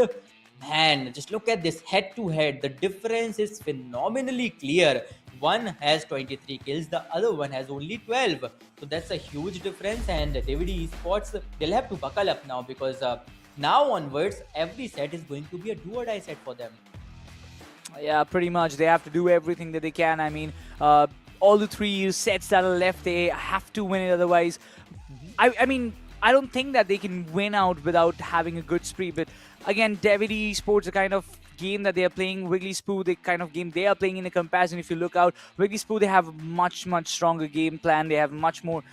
Man, just look at this head to head. The difference is phenomenally clear. One has 23 kills, the other one has only 12. So that's a huge difference. And Davede Esports, they'll have to buckle up now because now onwards, every set is going to be a do or die set for them. Yeah, pretty much. They have to do everything that they can. I mean, all the 3 sets that are left, they have to win it. Otherwise, I mean, I don't think that they can win out without having a good spree. But again, Davide Esports, the kind of game that they are playing, Wigglyspoo, the kind of game they are playing in a comparison. If you look out, Wigglyspoo, they have a much stronger game plan. They have much more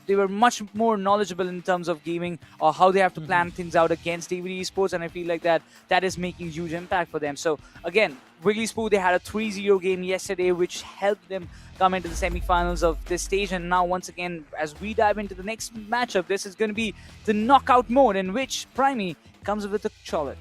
they were much more knowledgeable in terms of gaming or how they have to plan things out against Davide Esports, and I feel like that is making huge impact for them. So again, Wigglyspoo, they had a 3-0 game yesterday, which helped them come into the semifinals of this stage. And now, once again, as we dive into the next matchup, this is going to be the knockout mode in which Primey comes with a Cholet.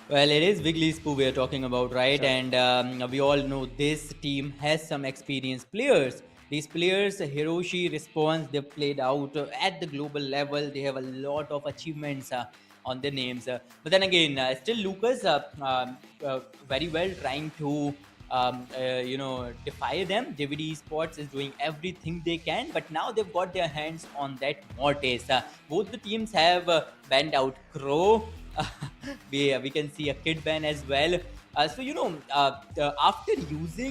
Well, it is Wigglyspoo we are talking about, right? Sure. And we all know this team has some experienced players. These players, Hiroshi, Response, they've played out at the global level. They have a lot of achievements on their names. But then again, still Lucas very well trying to defy them. Davide Esports is doing everything they can, but now they've got their hands on that Mortis. Both the teams have banned out Crow. We can see a kid ban as well. After using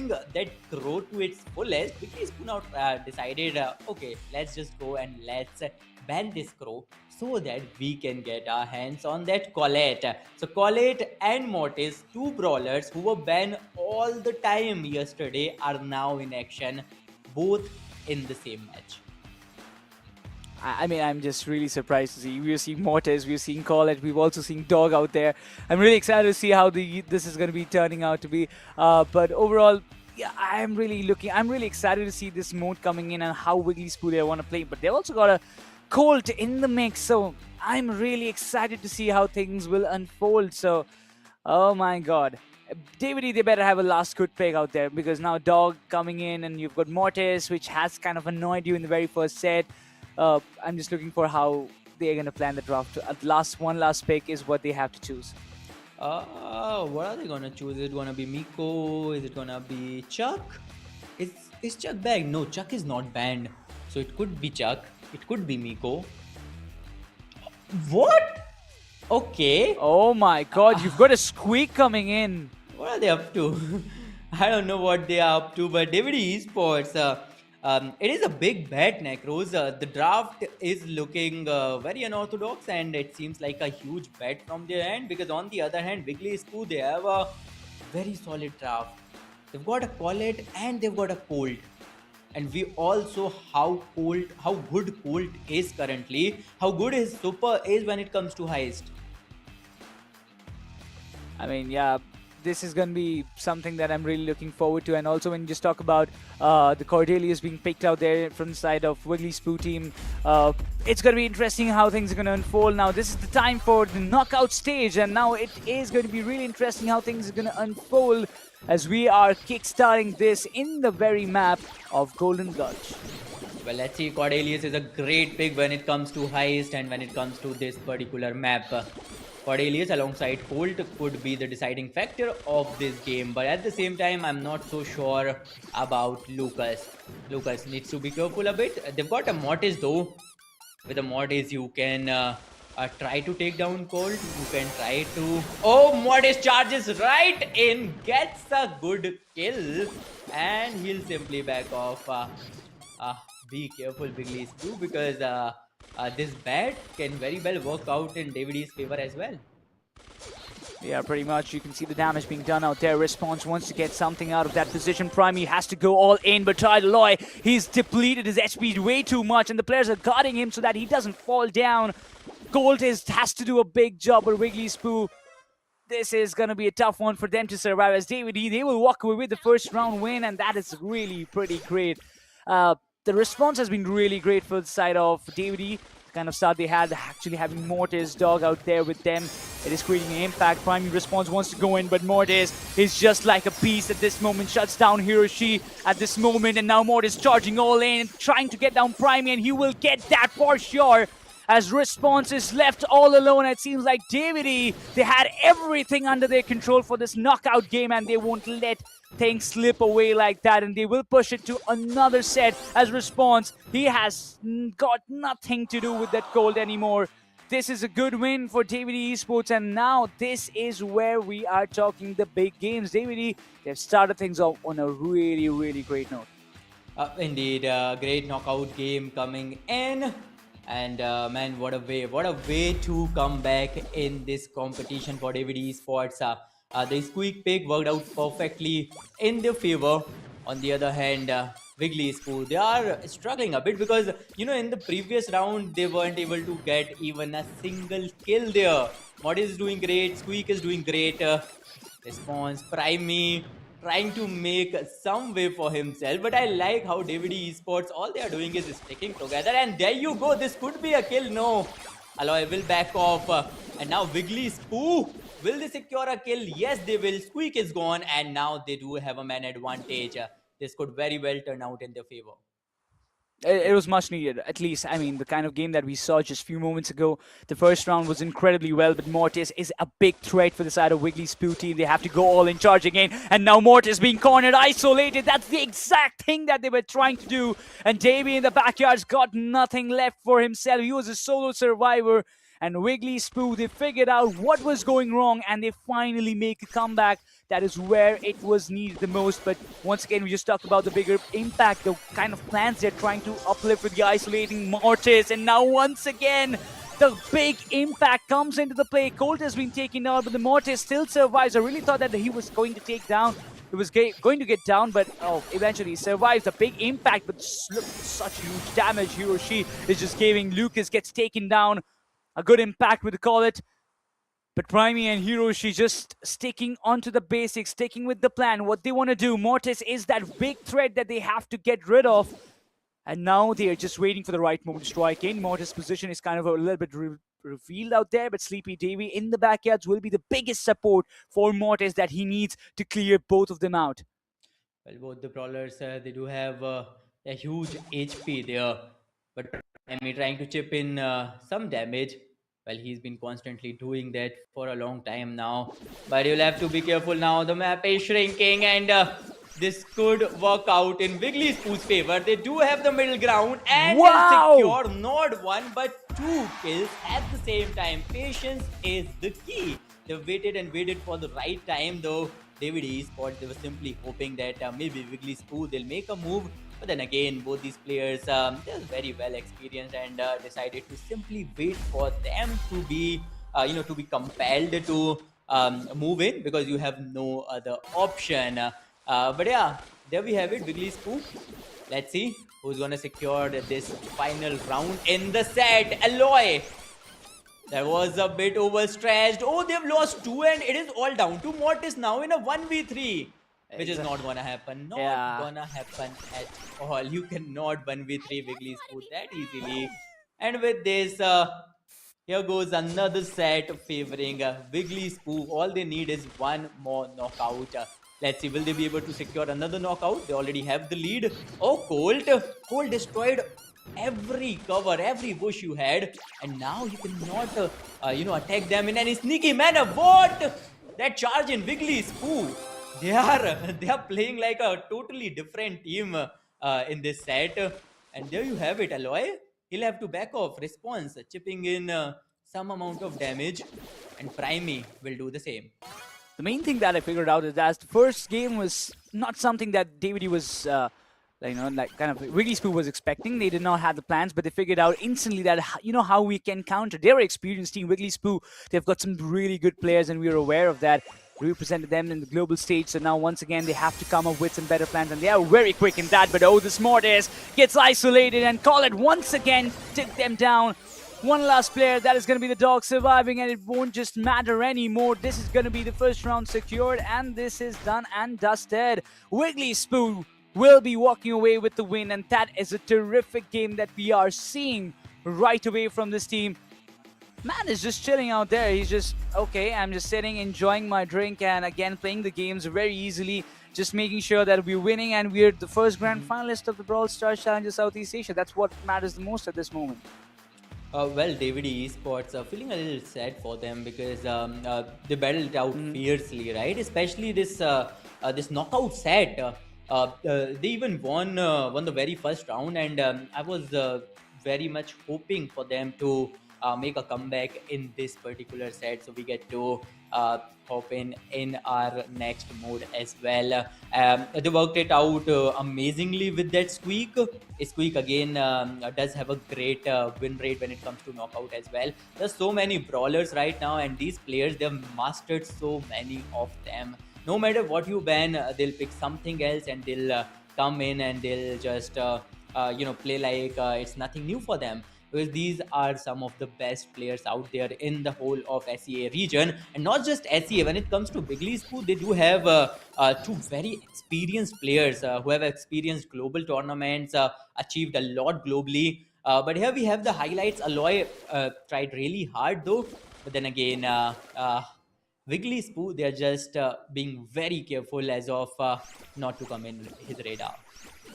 that Crow to its fullest, Wigglyspoo now decided, okay, let's just go and let's ban this Crow so that we can get our hands on that Colette. So Colette and Mortis, 2 brawlers who were banned all the time yesterday, are now in action, both in the same match. I mean, I'm just really surprised to see. We're seeing Mortis, we're seeing Colette, we've also seen Dog out there. I'm really excited to see how this is going to be turning out to be. But overall, yeah, I'm really excited to see this mode coming in and how Wigglyspoo they want to play. But they've also got a Colt in the mix, so I'm really excited to see how things will unfold. So, oh my god. Davide, they better have a last good pick out there because now Dog coming in and you've got Mortis, which has kind of annoyed you in the very first set. I'm just looking for how they're going to plan the draft. One last pick is what they have to choose. What are they going to choose? Is it going to be Miko? Is it going to be Chuck? Is Chuck banned? No, Chuck is not banned. So it could be Chuck. It could be Miko. What? Okay. Oh my god, you've got a Squeak coming in. What are they up to? I don't know what they are up to, but Davide Esports, It is a big bet, Necros. The draft is looking very unorthodox, and it seems like a huge bet from their end. Because on the other hand, Wigglyspoo, they have a very solid draft. They've got a Collet and they've got a Colt. And we also how good Colt is currently, how good his super is when it comes to heist. I mean, yeah, this is going to be something that I'm really looking forward to. And also, when you just talk about the Cordelius being picked out there from the side of Wigglyspoo team, it's going to be interesting how things are going to unfold. Now, this is the time for the knockout stage, and now it is going to be really interesting how things are going to unfold as we are kickstarting this in the very map of Golden Gulch. Well, let's see. Cordelius is a great pick when it comes to heist and when it comes to this particular map. Cordelius alongside Colt could be the deciding factor of this game, but at the same time, I'm not so sure about Lucas. Lucas needs to be careful a bit. They've got a Mortis though. With a Mortis, you can try to take down Colt. You can try to. Oh, Mortis charges right in, gets a good kill, and he'll simply back off. Be careful, Wigglyspoo, because this bet can very well work out in Davede's favor as well. Yeah, pretty much. You can see the damage being done out there. Response wants to get something out of that position. Prime, he has to go all in, but Tidaloy, he's depleted his HP way too much, and the players are guarding him so that he doesn't fall down. Gold has to do a big job with Wigglyspoo. This is going to be a tough one for them to survive, as Davede, they will walk away with the first round win, and that is really pretty great. The response has been really great for the side of Davede. The kind of start they had, actually having Mortis dog out there with them, it is creating an impact. Primary response wants to go in, but Mortis is just like a beast at this moment, shuts down Hiroshi at this moment, and now Mortis charging all in, trying to get down Primary, and he will get that for sure. As Response is left all alone, it seems like Davede, they had everything under their control for this knockout game, and they won't let things slip away like that, and they will push it to another set. As Response, he has got nothing to do with that gold anymore. This is a good win for Davede Esports, and now this is where we are talking the big games. Davede, they've started things off on a really, really great note. Indeed, great knockout game coming in. And man, what a way to come back in this competition for Davede Esports. The squeak pick worked out perfectly in their favor. On the other hand, Wigglyspoo, they are struggling a bit because, in the previous round, they weren't able to get even a single kill there. Mortis is doing great, Squeak is doing great. Response, Prime Me, trying to make some way for himself, but I like how Davede Esports, all they are doing is sticking together, and there you go, this could be a kill. No, Alloy will back off, and now Wigglyspoo, will they secure a kill? Yes, they will. Squeak is gone, and now they do have a man advantage. This could very well turn out in their favor. It was much needed, at least. I mean, the kind of game that we saw just a few moments ago, the first round was incredibly well, but Mortis is a big threat for the side of Wigglyspoo team. They have to go all in, charge again, and now Mortis being cornered, isolated. That's the exact thing that they were trying to do, and Davey in the backyard's got nothing left for himself. He was a solo survivor, and Wigglyspoo, they figured out what was going wrong, and they finally make a comeback. That is where it was needed the most. But once again, we just talked about the bigger impact, the kind of plans they're trying to uplift with the isolating Mortis. And now once again, the big impact comes into the play. Colt has been taken out, but the Mortis still survives. I really thought that he was going to take down. It was going to get down, but eventually he survives. A big impact, but such huge damage. Hiroshi is just giving. Lucas gets taken down. A good impact with the Collet. But Primey and Hiroshi just sticking onto the basics, sticking with the plan, what they want to do. Mortis is that big threat that they have to get rid of. And now they are just waiting for the right moment to strike in. Mortis' position is kind of a little bit revealed out there, but Sleepy Davy in the backyards will be the biggest support for Mortis that he needs to clear both of them out. Well, both the brawlers, they do have a huge HP there. But Primey trying to chip in some damage. Well, he's been constantly doing that for a long time now. But you'll have to be careful now. The map is shrinking, and this could work out in Wigglyspoo's favor. They do have the middle ground, and they'll secure not one but two kills at the same time. Patience is the key. They waited and waited for the right time, though. Davede Esports, they were simply hoping that maybe Wigglyspoo, they'll make a move But then again, both these players, they're very well experienced and decided to simply wait for them to be, to be compelled to move in because you have no other option. But yeah, there we have it, Wigglyspoo. Let's see who's gonna secure this final round in the set. Alloy, that was a bit overstretched. Oh, they've lost two, and it is all down to Mortis now in a 1v3. Which is not gonna happen. Not Yeah. gonna happen at all. You cannot 1v3 Wigglyspoo that easily. And with this, here goes another set favoring Wigglyspoo. All they need is one more knockout. Let's see, will they be able to secure another knockout? They already have the lead. Oh, Colt. Colt destroyed every cover, every bush you had. And now you cannot, attack them in any sneaky manner. What? That charge in Wigglyspoo. They are playing like a totally different team in this set. And there you have it, Aloy. He'll have to back off. Response, chipping in some amount of damage, and Primey will do the same. The main thing that I figured out is that the first game was not something that Davede was, kind of Wigglyspoo was expecting. They did not have the plans, but they figured out instantly that, how we can counter. They're an experienced team. Wigglyspoo, they've got some really good players, and we are aware of that. We represented them in the global stage, so now once again they have to come up with some better plans, and they are very quick in that. But oh, the Mortis gets isolated, and Call It once again took them down. One last player, that is going to be the dog surviving, and it won't just matter anymore. This is going to be the first round secured, and this is done and dusted. Wigglyspoo will be walking away with the win, and that is a terrific game that we are seeing right away from this team. Man is just chilling out there. He's just, okay, I'm just sitting, enjoying my drink, and again, playing the games very easily, just making sure that we're winning, and we're the first grand finalist of the Brawl Stars Challenger Southeast Asia. That's what matters the most at this moment. Well, Davede Esports are feeling a little sad for them because they battled out fiercely, right? Especially this this knockout set. They even won the very first round, and I was very much hoping for them to make a comeback in this particular set, so we get to hop in our next mode as well. They worked it out amazingly with that Squeak. Squeak again does have a great win rate when it comes to knockout as well. There's so many brawlers right now, and these players, they've mastered so many of them. No matter what you ban, they'll pick something else, and they'll come in and they'll just play like it's nothing new for them, because these are some of the best players out there in the whole of SEA region. And not just SEA, when it comes to Wigglyspoo, they do have two very experienced players who have experienced global tournaments, achieved a lot globally. But here we have the highlights. Aloy tried really hard though, but then again, Wigglyspoo, they're just being very careful as of not to come in his radar.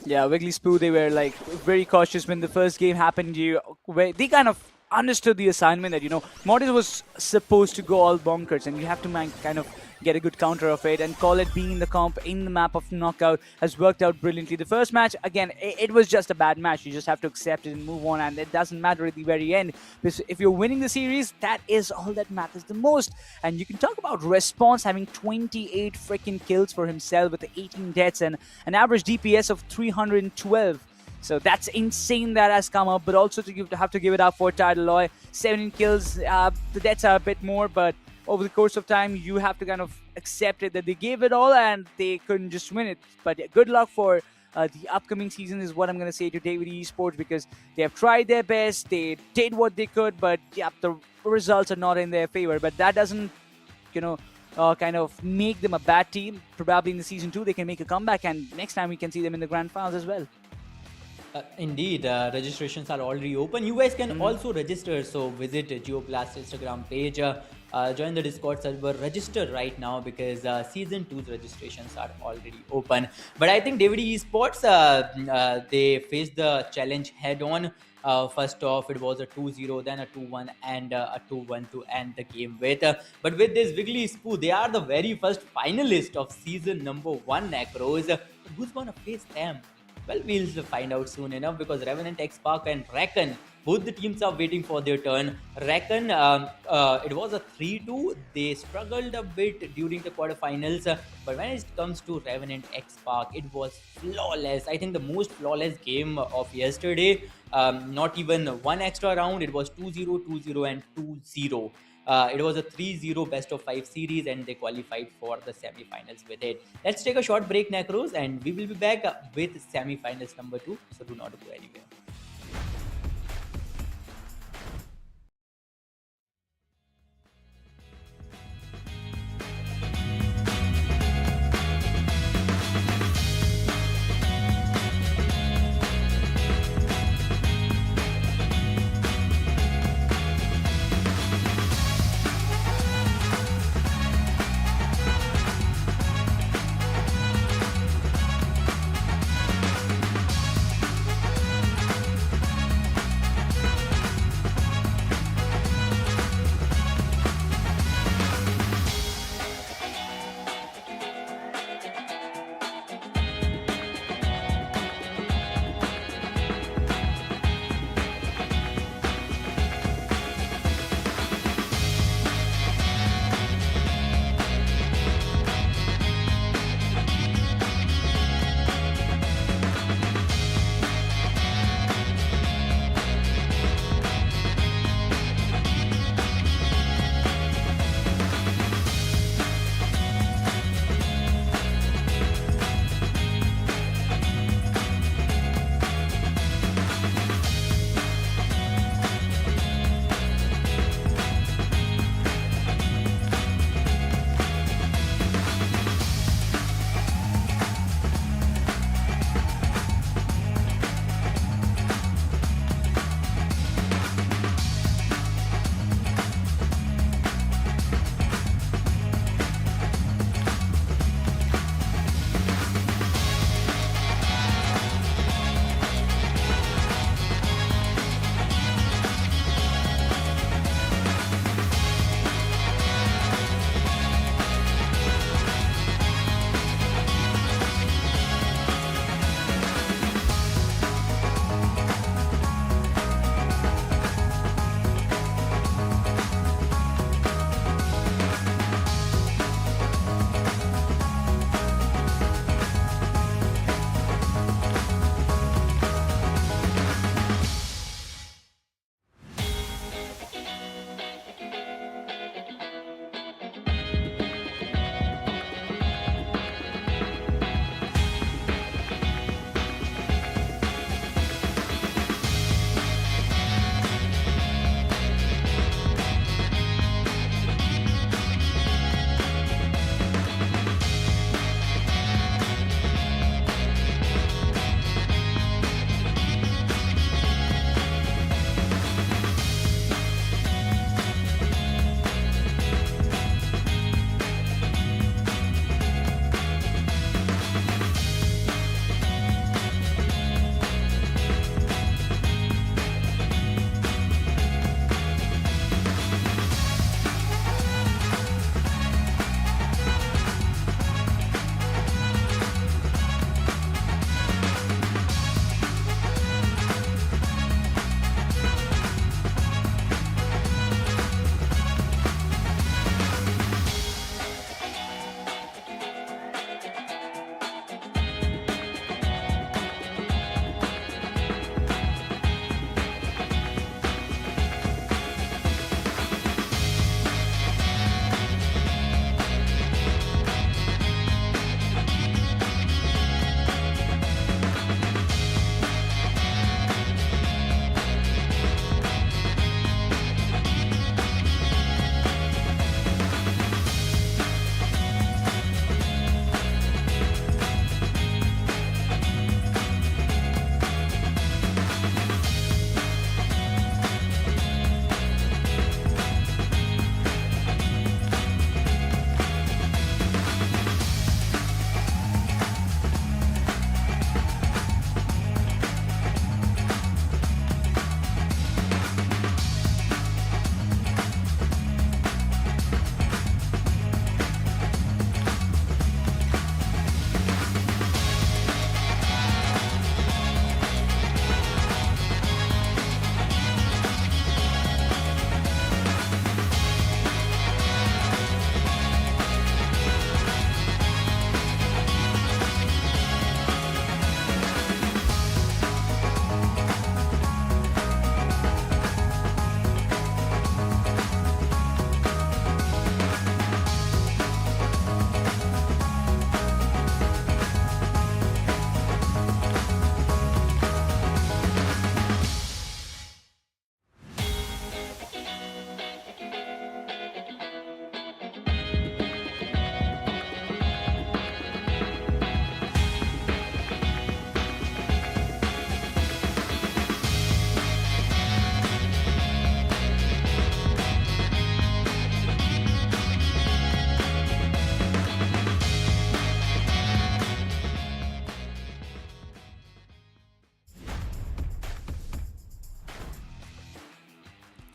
Yeah, Wigglyspoo, they were like very cautious when the first game happened. They kind of understood the assignment that, Mortis was supposed to go all bonkers, and you have to kind of get a good counter of it, and Call It being the comp in the map of knockout has worked out brilliantly. The first match, again, it was just a bad match. You just have to accept it and move on, and it doesn't matter at the very end, because if you're winning the series, that is all that matters the most. And you can talk about Response having 28 freaking kills for himself with 18 deaths and an average DPS of 312. So that's insane that has come up, but also to have to give it up for Aloy. 17 kills, the deaths are a bit more, but over the course of time, you have to kind of accept it that they gave it all and they couldn't just win it. But good luck for the upcoming season is what I'm going to say to Davede Esports, because they have tried their best, they did what they could, but yeah, the results are not in their favor. But that doesn't, kind of make them a bad team. Probably in the season 2, they can make a comeback, and next time we can see them in the grand finals as well. Indeed, registrations are already open. You guys can also register, so visit JioBLAST Instagram page, join the Discord server, register right now, because Season 2's registrations are already open. But I think Davede Esports, they faced the challenge head-on. First off, it was a 2-0, then a 2-1, and a 2-1 to end the game with. But with this Wigglyspoo, they are the very first finalist of Season number 1 Necros. Who's gonna face them? Well, we'll find out soon enough, because Revenant, XSpark, and Reckon, both the teams are waiting for their turn. Reckon, it was a 3-2. They struggled a bit during the quarterfinals, but when it comes to Revenant XSpark, it was flawless. I think the most flawless game of yesterday. Not even one extra round. It was 2-0, 2-0, and 2-0. It was a 3-0 best of 5 series, and they qualified for the semi-finals with it. Let's take a short break, Necros, and we will be back with semi-finals number 2. So do not go anywhere.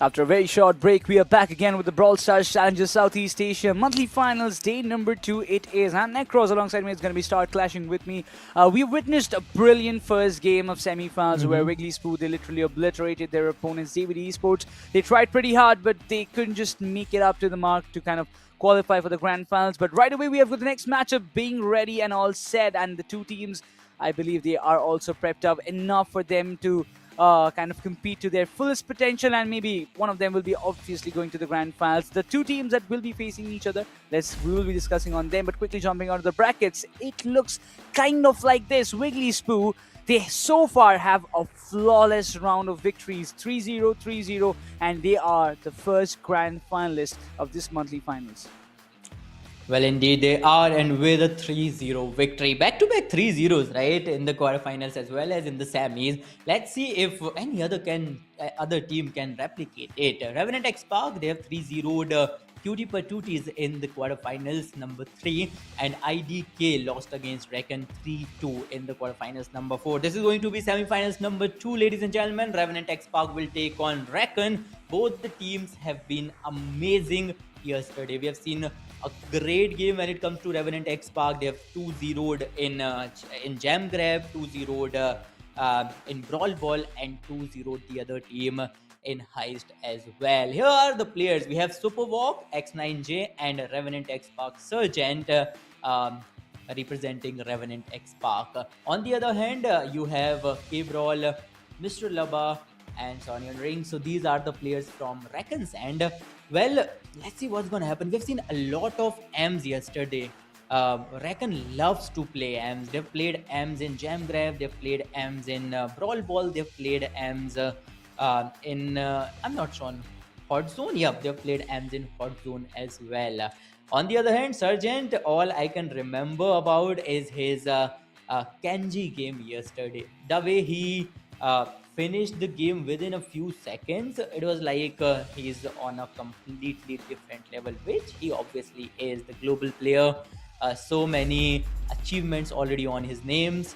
After a very short break, we are back again with the Brawl Stars Challenger Southeast Asia Monthly Finals, day number 2. It is. I'm Necros. Alongside me is going to be Start Clashing with me. We witnessed a brilliant first game of semi-finals where Wigglyspoo, they literally obliterated their opponents, Davede Esports. They tried pretty hard, but they couldn't just make it up to the mark to kind of qualify for the grand finals. But right away, we have got the next matchup being ready and all set. And the two teams, I believe they are also prepped up enough for them to kind of compete to their fullest potential, and maybe one of them will be obviously going to the grand finals. The two teams that will be facing each other, we will be discussing on them. But quickly jumping onto the brackets, it looks kind of like this. Wigglyspoo, they so far have a flawless round of victories, 3-0, 3-0, and they are the first grand finalist of this monthly finals. Well, indeed, they are, and with a 3-0 victory. Back-to-back 3-0s, right, in the quarterfinals as well as in the semis. Let's see if any other team can replicate it. Revenant XSpark, they have 3-0'd Cutie Patooties in the quarterfinals, number 3. And IDK lost against Reckon 3-2 in the quarterfinals, number 4. This is going to be semifinals number 2, ladies and gentlemen. Revenant XSpark will take on Reckon. Both the teams have been amazing yesterday. We have seen a great game when it comes to Revenant XSpark. They have 2-0'd in Jam Grab, 2-0'd in Brawl Ball, and 2-0'd the other team in Heist as well. Here are the players. We have Superwalk, X9J, and Revenant XSpark Sergeant representing Revenant XSpark. On the other hand, you have K-Brawl, Mr. Lubba, and Sonian Ring. So these are the players from Reckon's end. Well, let's see what's going to happen. We've seen a lot of Ms yesterday. Reckon loves to play Ms. They've played Ms in Jam Grab. They've played Ms in Brawl Ball. They've played Ms in, I'm not sure, Hot Zone. Yep, they've played Ms in Hot Zone as well. On the other hand, Sergeant, all I can remember about is his Kenji game yesterday. The way he finished the game within a few seconds, it was like he's on a completely different level, which he obviously is. The global player, so many achievements already on his names.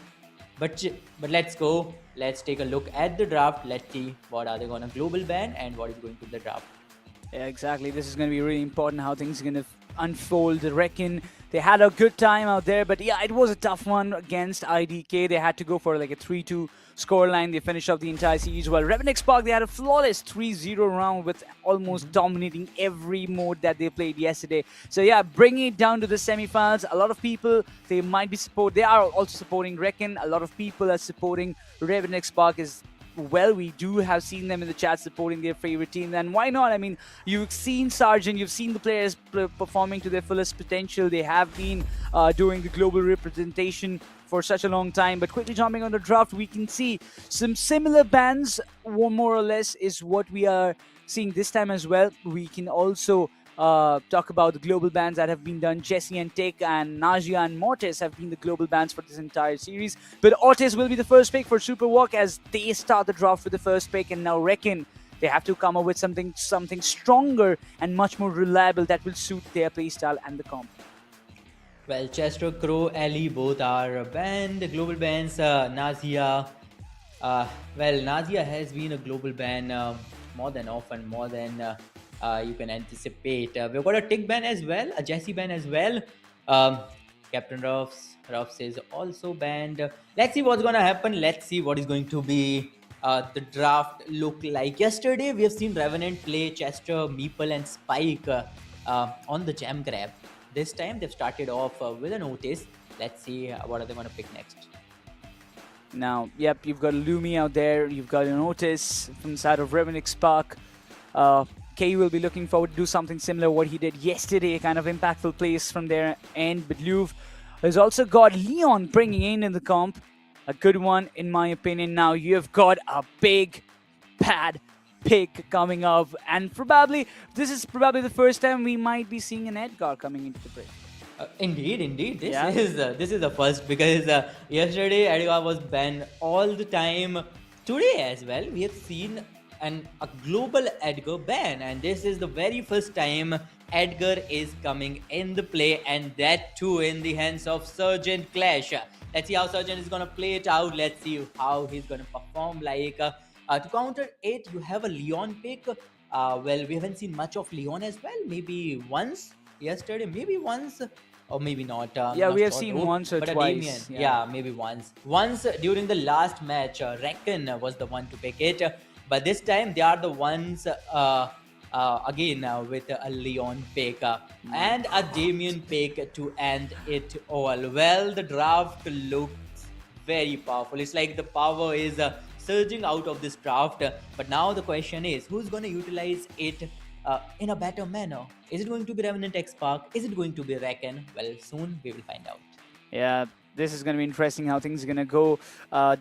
But let's go. Let's take a look at the draft. Let's see what are they going to global ban and what is going to be the draft. Yeah, exactly. This is going to be really important how things are going to unfold. I reckon they had a good time out there, but yeah, it was a tough one against IDK. They had to go for like a 3-2 scoreline. They finished off the entire series. While Revenant XSpark, they had a flawless 3-0 round with almost dominating every mode that they played yesterday. So yeah, bringing it down to the semifinals. A lot of people, they are also supporting Reckon. A lot of people are supporting Revenant XSpark as well. We do have seen them in the chat supporting their favorite team, and why not? I mean, you've seen Sergeant, you've seen the players performing to their fullest potential. They have been doing the global representation for such a long time. But quickly jumping on the draft, we can see some similar bans, more or less, is what we are seeing this time as well. We can also talk about the global bans that have been done. Jesse and Tick and Najia and Mortis have been the global bans for this entire series. But Otis will be the first pick for Superwalk as they start the draft with the first pick, and now Reckon they have to come up with something stronger and much more reliable that will suit their playstyle and the comp. Well, Chester, Crow, Ellie both are banned. The global bans, Nazia. Nazia has been a global ban more than often, more than you can anticipate. We've got a Tick ban as well, a Jesse ban as well. Captain Ruffs is also banned. Let's see what's going to happen. Let's see what is going to be the draft look like. Yesterday, we have seen Revenant play Chester, Meeple, and Spike on the Jam Grab. This time, they've started off with an Otis. Let's see what are they going to pick next. Now, yep, you've got Lumi out there. You've got an Otis from the side of Revenant XSpark. K will be looking forward to do something similar what he did yesterday, kind of impactful plays from their end. But Luve has also got Leon bringing in the comp. A good one, in my opinion. Now you've got a big, bad pick coming up. And this is probably the first time we might be seeing an Edgar coming into the break. Indeed. This is the first, because yesterday Edgar was banned all the time. Today as well, we have seen a global Edgar ban, and this is the very first time Edgar is coming in the play, and that too in the hands of Sergeant Clash. Let's see how Sergeant is going to play it out. Let's see how he's going to perform. To counter it, you have a Leon pick. Well, we haven't seen much of Leon as well. Maybe once yesterday, maybe once, or maybe not. I'm Yeah, not we have sure seen though. once or But Damien, twice. Yeah. yeah, maybe once. Once during the last match, Reckon was the one to pick it. But this time, they are the ones again with a Leon pick and a Damien pick to end it all. Well, the draft looks very powerful. It's like the power is surging out of this draft. But now the question is, who's going to utilize it in a better manner? Is it going to be Revenant XSpark? Is it going to be Reckon? Well, soon we will find out. Yeah, this is going to be interesting how things are going to go.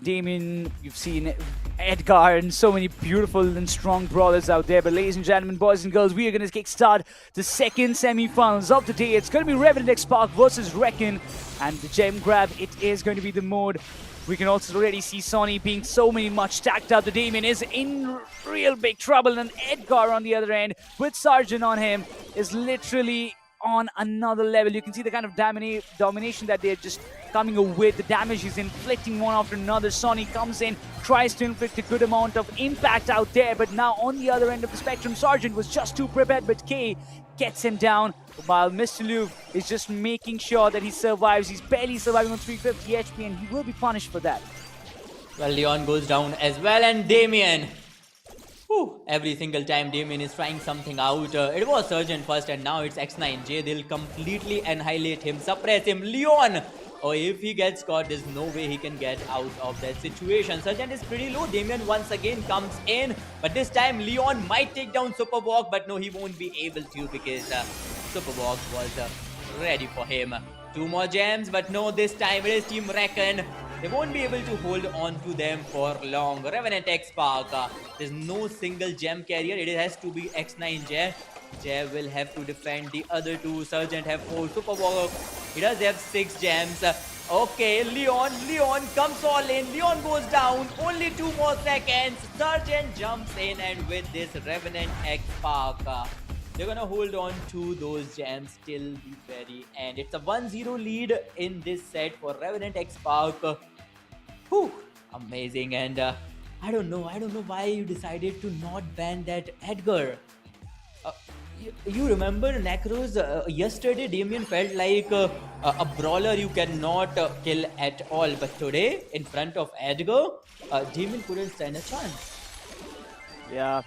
Damien, you've seen Edgar and so many beautiful and strong brawlers out there. But ladies and gentlemen, boys and girls, we are going to kickstart the second semi-finals of the day. It's going to be Revenant XSpark versus Reckon. And the gem grab, it is going to be the mode. We can also already see Sonny being so much stacked up. The Damien is in real big trouble. And Edgar on the other end with Sergeant on him is literally on another level. You can see the kind of domination that they're just coming with. The damage is inflicting one after another. Sonny comes in, tries to inflict a good amount of impact out there, but now on the other end of the spectrum, Sergeant was just too prepared, but K gets him down, while Mr. Luke is just making sure that he survives. He's barely surviving on 350 HP, and he will be punished for that. Well, Leon goes down as well, and Damien. Whew, every single time Damien is trying something out. It was Surgeon first, and now it's X9J. They'll completely annihilate him, suppress him. Leon! Oh, if he gets caught, there's no way he can get out of that situation. Sergeant is pretty low. Damien once again comes in, but this time Leon might take down Superwalk, but no, he won't be able to because Superwalk was ready for him. Two more gems, but no, this time it is Team Reckon. They won't be able to hold on to them for long. Revenant XSpark. There's no single gem carrier. It has to be X9 Jay. Jay will have to defend the other two. Sergeant have 4. Superwalk. He does have 6 gems. Okay, Leon comes all in. Leon goes down. Only 2 more seconds. Sergeant jumps in, and with this Revenant XSpark, they're gonna hold on to those gems till the very end. It's a 1-0 lead in this set for Revenant XSpark. Whew, amazing. And I don't know why you decided to not ban that Edgar. You remember Necros yesterday? Damien felt like a brawler you cannot kill at all, but today in front of Edgar, Damien couldn't stand a chance. Yeah,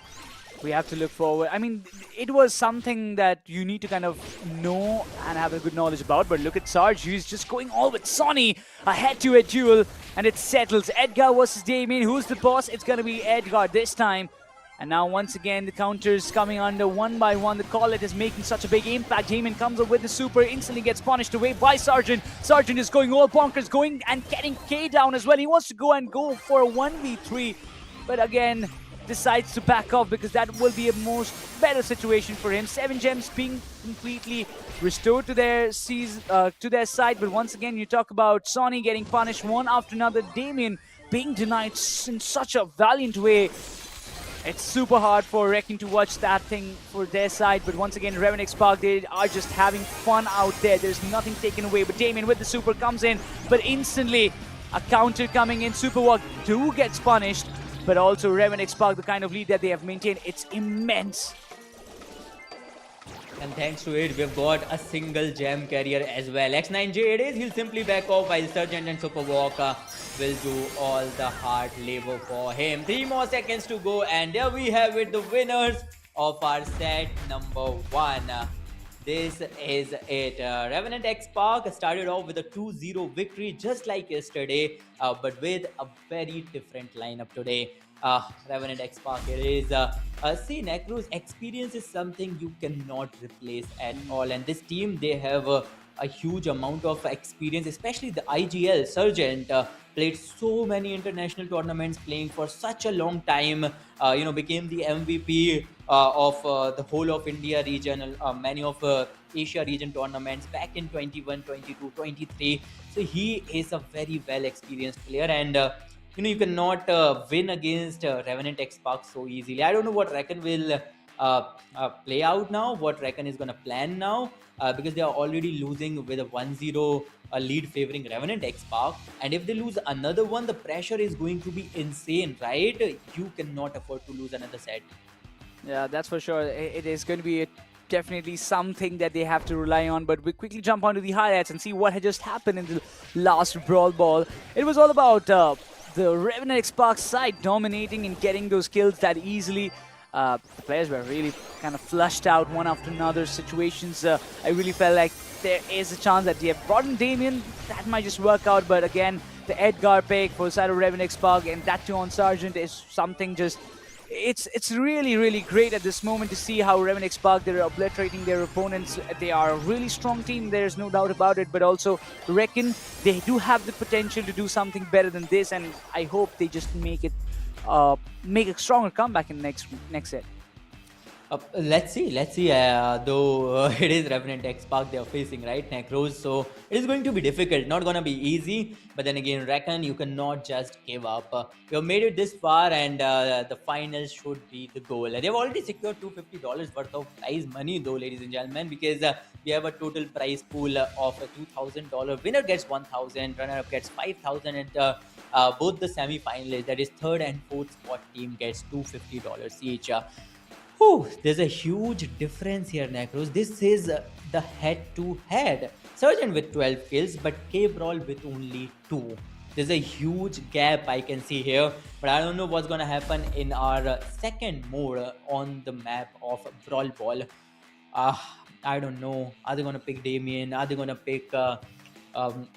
we have to look forward. I mean, it was something that you need to kind of know and have a good knowledge about. But look at Sarge, he's just going all with Sonny. A head-to-head duel, and it settles. Edgar versus Damien. Who's the boss? It's going to be Edgar this time. And now once again, the counters coming under one by one. The Collet is making such a big impact. Damien comes up with the super, instantly gets punished away by Sergeant. Sergeant is going all bonkers, going and getting K down as well. He wants to go for a 1v3. But again, decides to back off because that will be a better situation for him. 7 gems being completely restored to their side. But once again, you talk about Sonny getting punished one after another. Damien being denied in such a valiant way. It's super hard for Reckon to watch that thing for their side, but once again, Revenant XSpark, they are just having fun out there. There's nothing taken away, but Damien with the super comes in, but instantly a counter coming in. Superwalk gets punished, but also Revenant XSpark, the kind of lead that they have maintained, it's immense. And thanks to it, we've got a single gem carrier as well. X9J it is, he'll simply back off while Sergeant and Superwalk will do all the hard labor for him. 3 more seconds to go, and there we have it, the winners of our set number 1. This is it. Revenant XSpark started off with a 2-0 victory just like yesterday, but with a very different lineup today. Revenant XSpark it is. See, Necro's experience is something you cannot replace at all, and this team, they have a huge amount of experience, especially the IGL. Sergeant played so many international tournaments, playing for such a long time, became the MVP of the whole of India region, many of Asia region tournaments back in 21, 22, 23. So he is a very well experienced player, and you cannot win against Revenant XSpark so easily. I don't know what Reckon will play out now, what Reckon is going to plan now, because they are already losing with a 1-0 lead favoring Revenant XSpark. And if they lose another one, the pressure is going to be insane, right? You cannot afford to lose another set. Yeah, that's for sure. It is going to be definitely something that they have to rely on. But we quickly jump onto the highlights and see what had just happened in the last Brawl Ball. It was all about the Revenant XSpark side dominating and getting those kills that easily. The players were really kind of flushed out one after another situations. I really felt like there is a chance that they have brought in Damien. That might just work out. But again, the Edgar pick for the side of Revenant XSpark and that too on Sergeant is something just it's really great at this moment to see how Revenant XSpark, they're obliterating their opponents. They are a really strong team, there's no doubt about it, but also reckon they do have the potential to do something better than this, and I hope they just make a stronger comeback in the next set. Let's see. Though it is Revenant XSpark they are facing, right, Necros. So it is going to be difficult, not gonna be easy. But then again, reckon you cannot just give up. You have made it this far, and the final should be the goal. They have already secured $250 worth of prize money, though, ladies and gentlemen, because we have a total prize pool of $2,000. Winner gets 1,000, runner-up gets 5,000, and both the semi-finalists, that is third and fourth spot team, gets $250 each. There's a huge difference here, Necros. This is the head-to-head. Sergeant with 12 kills, but K-Brawl with only 2. There's a huge gap I can see here, but I don't know what's gonna happen in our second mode on the map of Brawl Ball. I don't know. Are they gonna pick Damien? Are they gonna pick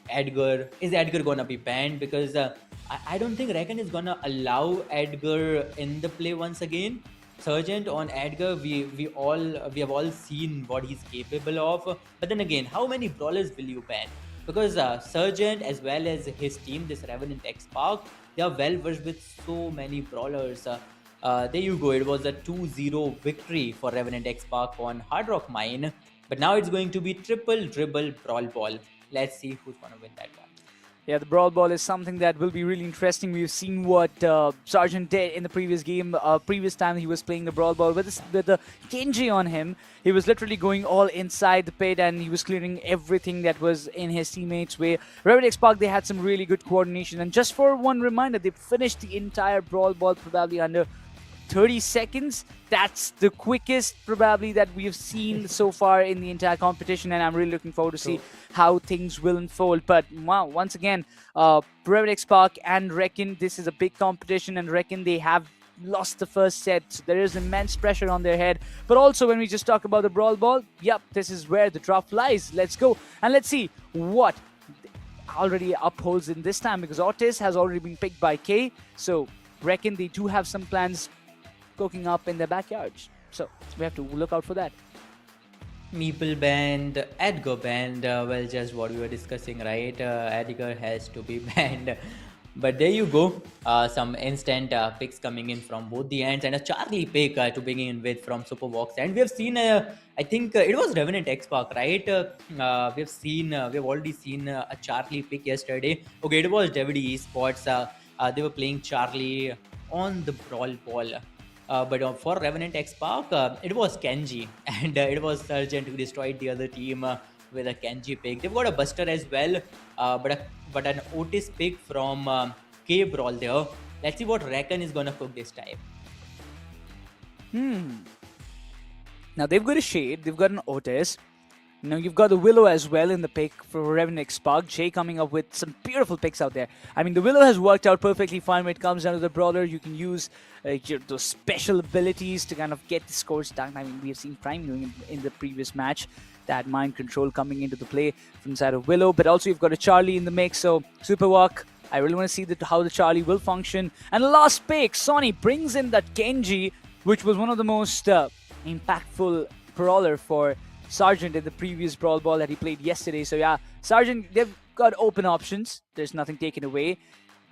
Edgar? Is Edgar gonna be banned? Because I don't think Reckon is gonna allow Edgar in the play once again. Sergeant on Edgar, we have all seen what he's capable of. But then again, how many brawlers will you ban? Because Sergeant as well as his team, this Revenant XSpark, they are well versed with so many brawlers. There you go. It was a 2-0 victory for Revenant XSpark on Hard Rock Mine. But now it's going to be triple dribble Brawl Ball. Let's see who's gonna win that one. Yeah, the Brawl Ball is something that will be really interesting. We've seen what Sergeant did in the previous game. Previous time he was playing the Brawl Ball with the Genji on him. He was literally going all inside the pit and he was clearing everything that was in his teammates' way. Revenant XSpark, they had some really good coordination. And just for one reminder, they finished the entire Brawl Ball probably under 30 seconds. That's the quickest probably that we have seen so far in the entire competition, and I'm really looking forward to see how things will unfold. But wow, once again, Revenant XSpark and Reckon, this is a big competition, and Reckon, they have lost the first set, so there is immense pressure on their head. But also when we just talk about the Brawl Ball, yep, this is where the drop lies. Let's go and let's see what already upholds in this time, because Otis has already been picked by K, so Reckon, they do have some plans cooking up in their backyards. So we have to look out for that. Meeple banned, Edgar banned. Well, just what we were discussing, right? Edgar has to be banned. But there you go. Some instant picks coming in from both the ends, and a Charlie pick to begin with from Supervox. And we have seen, I think it was Revenant XSpark, right? We've already seen a Charlie pick yesterday. Okay, it was Davede Esports. They were playing Charlie on the Brawl Ball. But for Revenant XSpark, it was Kenji, and it was Sergeant who destroyed the other team with a Kenji pick. They've got a Buster as well, but an Otis pick from K Brawl there. Let's see what Reckon is gonna cook this time. Now they've got a Shade, they've got an Otis. Now you've got the Willow as well in the pick for Revenant XSpark. Jay coming up with some beautiful picks out there. I mean, the Willow has worked out perfectly fine when it comes down to the brawler. You can use those special abilities to kind of get the scores down. I mean, we have seen Prime doing it in the previous match. That mind control coming into the play from the side of Willow. But also you've got a Charlie in the mix. So Super Walk, I really want to see how the Charlie will function. And the last pick, Sonny brings in that Genji, which was one of the most impactful brawler for Sergeant in the previous Brawl Ball that he played yesterday. So yeah, Sergeant, they've got open options. There's nothing taken away.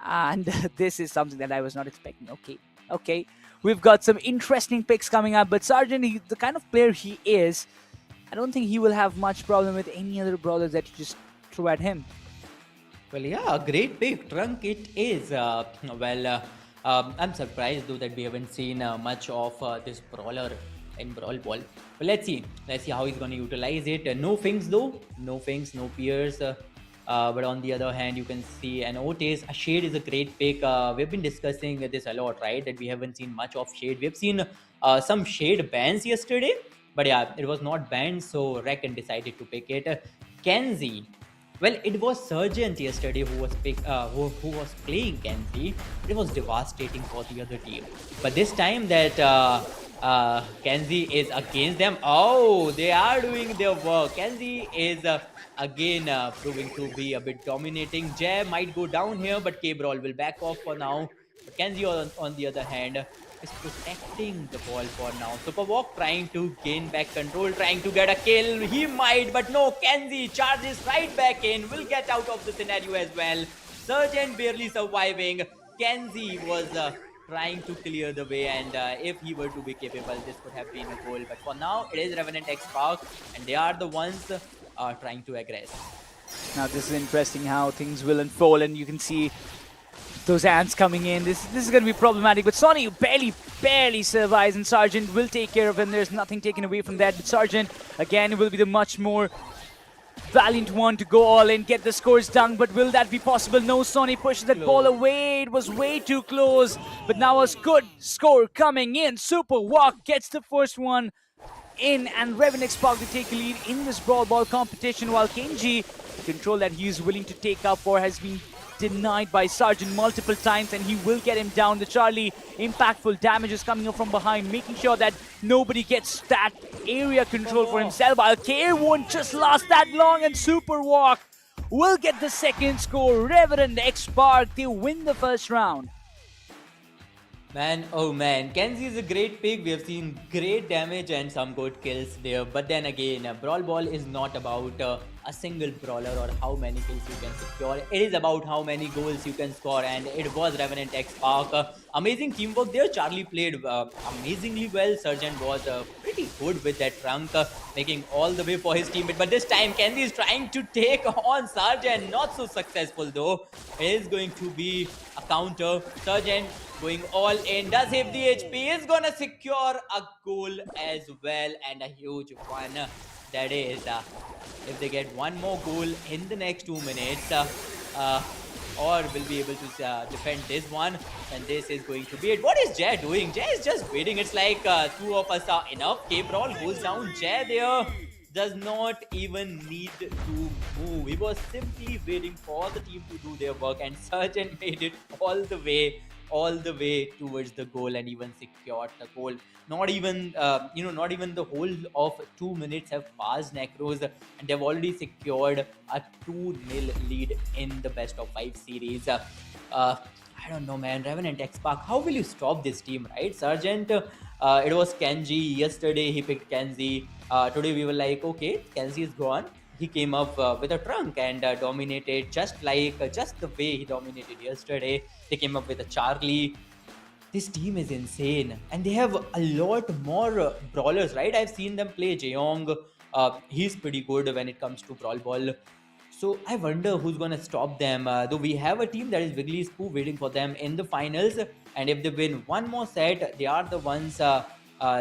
And this is something that I was not expecting. Okay. We've got some interesting picks coming up. But Sergeant, the kind of player he is, I don't think he will have much problem with any other brawlers that you just throw at him. Well, yeah, great pick. Trunk it is. I'm surprised though that we haven't seen much of this brawler in Brawl Ball. But let's see how he's going to utilize it. No Finks though. No Finks, no Pierce. But on the other hand, you can see an Otis. A Shade is a great pick. We've been discussing this a lot, right? That we haven't seen much of Shade. We've seen some Shade bans yesterday, but yeah, it was not banned, so Reckon decided to pick it. Kenzie. Well, it was Sergeant yesterday who was playing Kenzie. It was devastating for the other team. But this time that Kenzie is against them, oh, they are doing their work. Kenzie is again proving to be a bit dominating. Jay might go down here, but K-Brawl will back off for now. But Kenzie, on the other hand, is protecting the ball for now. Superwalk trying to gain back control, trying to get a kill. He might, but no, Kenzie charges right back in, will get out of the scenario as well. Sergeant barely surviving. Kenzie was trying to clear the way, and if he were to be capable, this could have been a goal. But for now, it is Revenant XSpark, and they are the ones trying to aggress. Now this is interesting how things will unfold, and you can see those ants coming in. This is going to be problematic, but Sonny barely survives, and Sergeant will take care of him. There's nothing taken away from that, but Sergeant, again, will be the much more valiant one to go all in, get the scores done, but will that be possible? No, Sonny pushes that ball away. It was way too close, but now a good score coming in. Super Walk gets the first one in, and Revenant XSpark to take a lead in this Brawl Ball competition, while Kenji, the control that he is willing to take up for has been denied by Sergeant multiple times, and he will get him down. The Charlie impactful damage is coming up from behind, making sure that nobody gets that area control for himself. While K won't just last that long, and Super Walk will get the second score. Revenant XSpark, they win the first round. Man, oh man, Kenzie is a great pick. We have seen great damage and some good kills there. But then again, Brawl Ball is not about a single brawler or how many kills you can secure. It is about how many goals you can score, and it was Revenant XSpark. Amazing teamwork there. Charlie played amazingly well. Sergeant was pretty good with that trunk, making all the way for his teammate. But this time, Kenzie is trying to take on Sergeant. Not so successful though. It is going to be a counter. Sergeant going all in, does have the HP, is gonna secure a goal as well, and a huge one. That is, if they get one more goal in the next 2 minutes, or will be able to defend this one, and this is going to be it. What is Jay doing? Jay is just waiting. It's like two of us are enough. K-Brawl goes down. Jay there does not even need to move. He was simply waiting for the team to do their work, and Sergeant made it all the way towards the goal and even secured the goal. Not even not even the whole of 2 minutes have passed, Necros, and they've already secured a 2-0 lead in the best of 5 series. I don't know, man. Revenant XSpark, how will you stop this team, right? Sergeant, it was Kenji. Yesterday he picked Kenzie. Today we were like, okay, Kenzie is gone. He came up with a trunk and dominated just the way he dominated yesterday. They came up with a Charlie. This team is insane, and they have a lot more brawlers, right? I've seen them play Jeong. He's pretty good when it comes to Brawl Ball. So I wonder who's gonna stop them. Though we have a team that is Wigglyspoo waiting for them in the finals, and if they win one more set, they are the ones.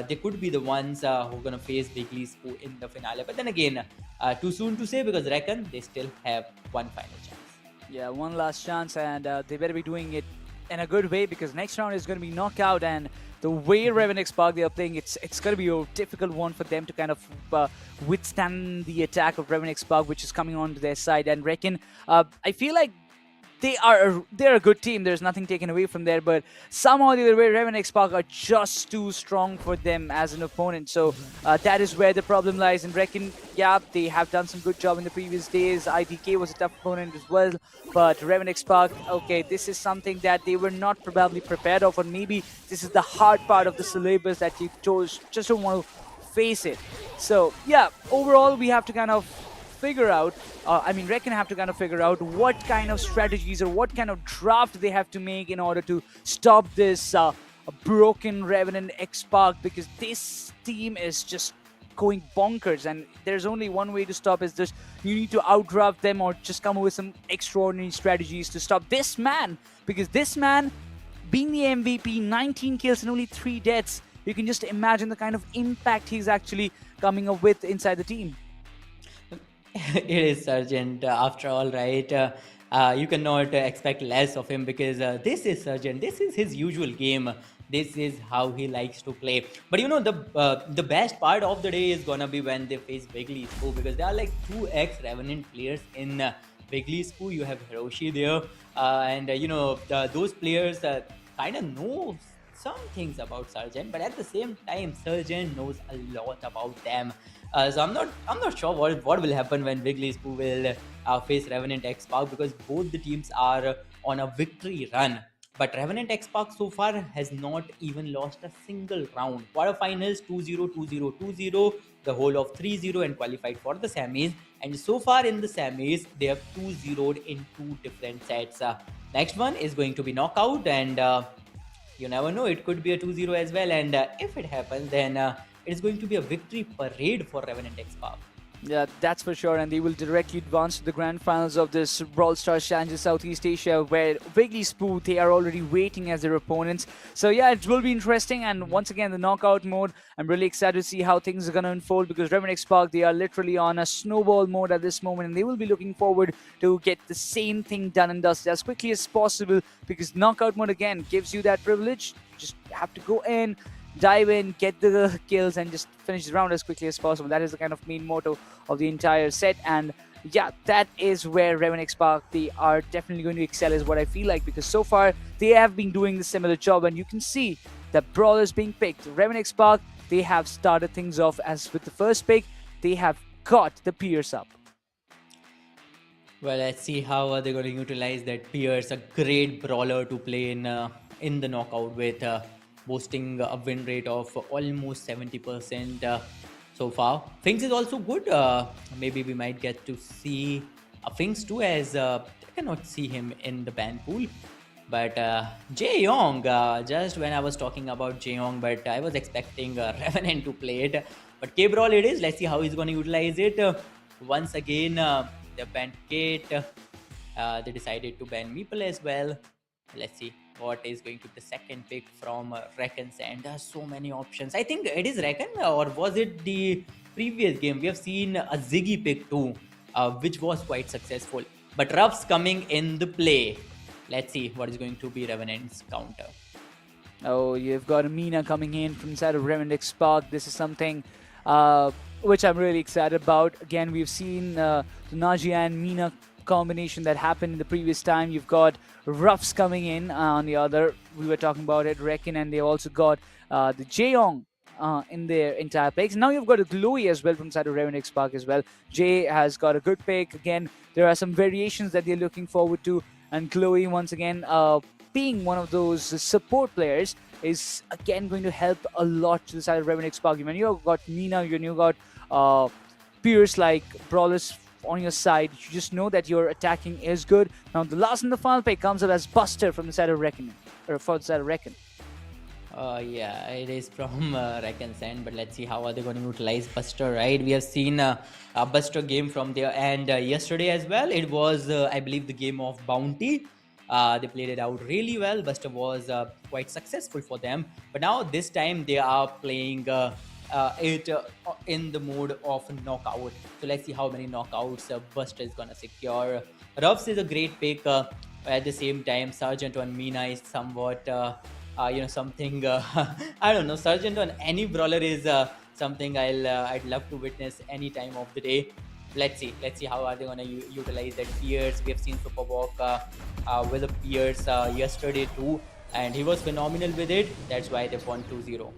They could be the ones who are gonna face Wigglyspoo in the finale. But then again, too soon to say, because reckon they still have one final chance. Yeah, one last chance, and they better be doing it in a good way, because next round is going to be knockout, and the way Revenant XSpark they are playing, it's going to be a difficult one for them to kind of withstand the attack of Revenant XSpark, which is coming onto their side. And reckon, I feel like they're a good team. There's nothing taken away from there, but somehow the other way, Revenant XSpark are just too strong for them as an opponent. So that is where the problem lies. And reckon, yeah, they have done some good job in the previous days. IDK was a tough opponent as well, but Revenant XSpark, okay, this is something that they were not probably prepared of, or maybe this is the hard part of the syllabus that you just don't want to face it. So yeah, overall we have to kind of figure out, Reckon have to kind of figure out what kind of strategies or what kind of draft they have to make in order to stop this broken Revenant XSpark, because this team is just going bonkers, and there's only one way to stop, is just you need to outdraft them or just come up with some extraordinary strategies to stop this man, because this man being the MVP, 19 kills and only 3 deaths, you can just imagine the kind of impact he's actually coming up with inside the team. It is Sergeant, after all, right? You cannot expect less of him because this is Sergeant. This is his usual game. This is how he likes to play. But the best part of the day is gonna be when they face Wigglyspoo, because there are like two ex Revenant players in Wigglyspoo. You have Hiroshi there, and those players kind of know some things about Sergeant, but at the same time, Sergeant knows a lot about them. So I'm not sure what will happen when Wigglyspoo will face Revenant XSpark, because both the teams are on a victory run. But Revenant XSpark so far has not even lost a single round. Quarterfinals 2-0, 2-0, 2-0, the whole of 3-0, and qualified for the semis. And so far in the semis, they have 2-0'd in two different sets. Next one is going to be knockout, and you never know, it could be a 2-0 as well. And if it happens, then it's going to be a victory parade for Revenant XSpark. Yeah, that's for sure, and they will directly advance to the grand finals of this Brawl Stars Challenger Southeast Asia, where Wigglyspoo, they are already waiting as their opponents. So yeah, it will be interesting, and once again, the knockout mode, I'm really excited to see how things are going to unfold, because Revenant XSpark, they are literally on a snowball mode at this moment, and they will be looking forward to get the same thing done and dusted as quickly as possible, because knockout mode, again, gives you that privilege. You just have to go in, dive in, get the kills, and just finish the round as quickly as possible. That is the kind of main motto of the entire set. And yeah, that is where Revenant XSpark, they are definitely going to excel, is what I feel like, because so far they have been doing the similar job, and you can see that Brawl is being picked. Revenant XSpark, they have started things off as with the first pick. They have got the Pierce up. Well, let's see how they're going to utilize that Pierce, a great brawler to play in the knockout with. Boasting a win rate of almost 70% so far. Finks is also good. Maybe we might get to see Finks too, as I cannot see him in the ban pool. But Jaeyoung, just when I was talking about Jaeyoung, but I was expecting Revenant to play it. But K-Brawl it is. Let's see how he's going to utilize it. Once again, they banned Kate. They decided to ban Meeple as well. Let's see what is going to be the second pick from Reckon's end. There are so many options. I think it is Reckon, or was it the previous game? We have seen a Ziggy pick too, which was quite successful. But Ruff's coming in the play. Let's see what is going to be Revenant's counter. Oh, you've got Amina coming in from inside of Revenant XSpark. This is something which I'm really excited about. Again, we've seen the Najia and Mina combination that happened in the previous time. You've got Ruffs coming in on the other. We were talking about it, Reckon, and they also got the Jaeyoung in their entire picks. Now you've got a Glowy as well from side of Revenant XSpark as well. Jay has got a good pick. Again, there are some variations that they're looking forward to, and Glowy, once again, being one of those support players, is again going to help a lot to the side of Revenant XSpark. When you've got Nina, you've got Pierce, like brawlers on your side, you just know that your attacking is good. Now the last and the final pick comes up as Buster from the side of Reckon, or for the side of Reckon. Yeah, it is from Reckon's end, but let's see how are they going to utilize Buster, right? We have seen a Buster game from there, and yesterday as well, it was, I believe, the game of Bounty. They played it out really well. Buster was quite successful for them, but now this time they are playing it in the mode of knockout. So let's see how many knockouts Buster is gonna secure. Ruffs is a great pick. At the same time, Sergeant on Mina is somewhat something I don't know. Sergeant on any brawler is something I'd love to witness any time of the day. Let's see how are they gonna utilize that Pierce. We have seen Superwalk with a Pierce yesterday too, and he was phenomenal with it. That's why they won 2-0.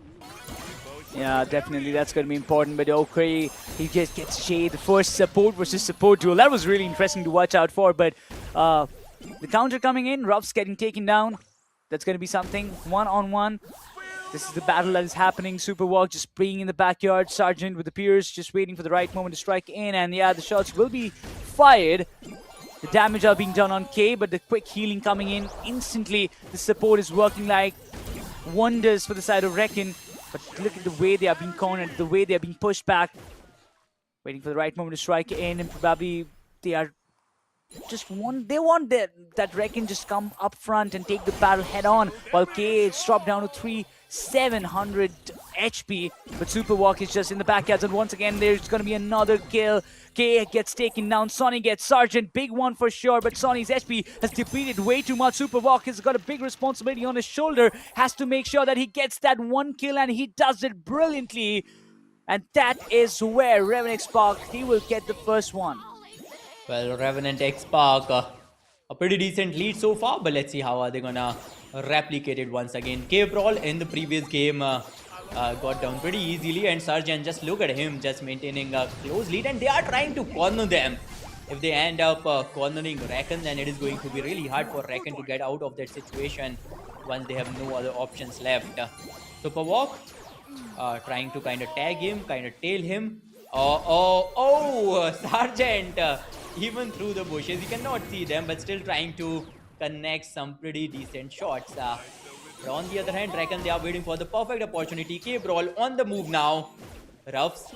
Yeah, definitely, that's going to be important. But okay, he just gets Jay, the first support versus support duel. That was really interesting to watch out for. But the counter coming in, Ruff's getting taken down. That's going to be something. One-on-one. This is the battle that is happening. Superwalk just being in the backyard. Sergeant with the Pierce just waiting for the right moment to strike in. And yeah, the shots will be fired. The damage are being done on K, but the quick healing coming in instantly. The support is working like wonders for the side of Reckon. But look at the way they are being cornered, the way they are being pushed back. Waiting for the right moment to strike in, and probably they are just want that Reckon just come up front and take the battle head on, while K is dropped down to 3. 700 HP. But Superwalk is just in the backyards, and once again, there's going to be another kill. K gets taken down, Sonny gets Sergeant, big one for sure, but Sonny's HP has depleted way too much. Superwalk has got a big responsibility on his shoulder, has to make sure that he gets that one kill, and he does it brilliantly. And that is where Revenant XSpark, he will get the first one. Well, Revenant XSpark, a pretty decent lead so far, but let's see how are they gonna replicate it once again. Brawl in the previous game got down pretty easily, and Sergeant, just look at him, just maintaining a close lead, and they are trying to corner them. If they end up cornering Reckon, then it is going to be really hard for Reckon to get out of that situation once they have no other options left. Superwalk trying to kind of tag him, kind of tail him. Sergeant, even through the bushes, you cannot see them, but still trying to connect some pretty decent shots. But on the other hand, Reckon, they are waiting for the perfect opportunity. Brawl on the move now. Ruffs.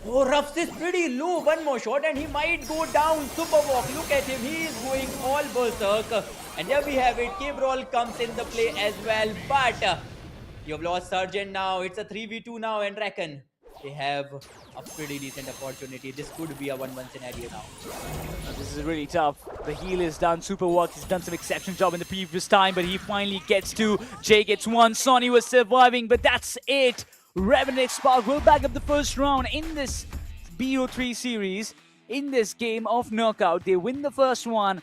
Oh, Ruffs is pretty low. One more shot and he might go down. Superwalk, look at him. He is going all berserk. And there we have it. Brawl comes in the play as well. But you've lost Sergeant now. It's a 3v2 now, and Reckon, they have a pretty decent opportunity. This could be a 1-1 scenario now. This is really tough. The heal is done. Superwalk has done some exceptional job in the previous time, but he finally gets two. Jay gets one. Sonny was surviving, but that's it. Revenant XSpark will back up the first round in this BO3 series. In this game of knockout, they win the first one,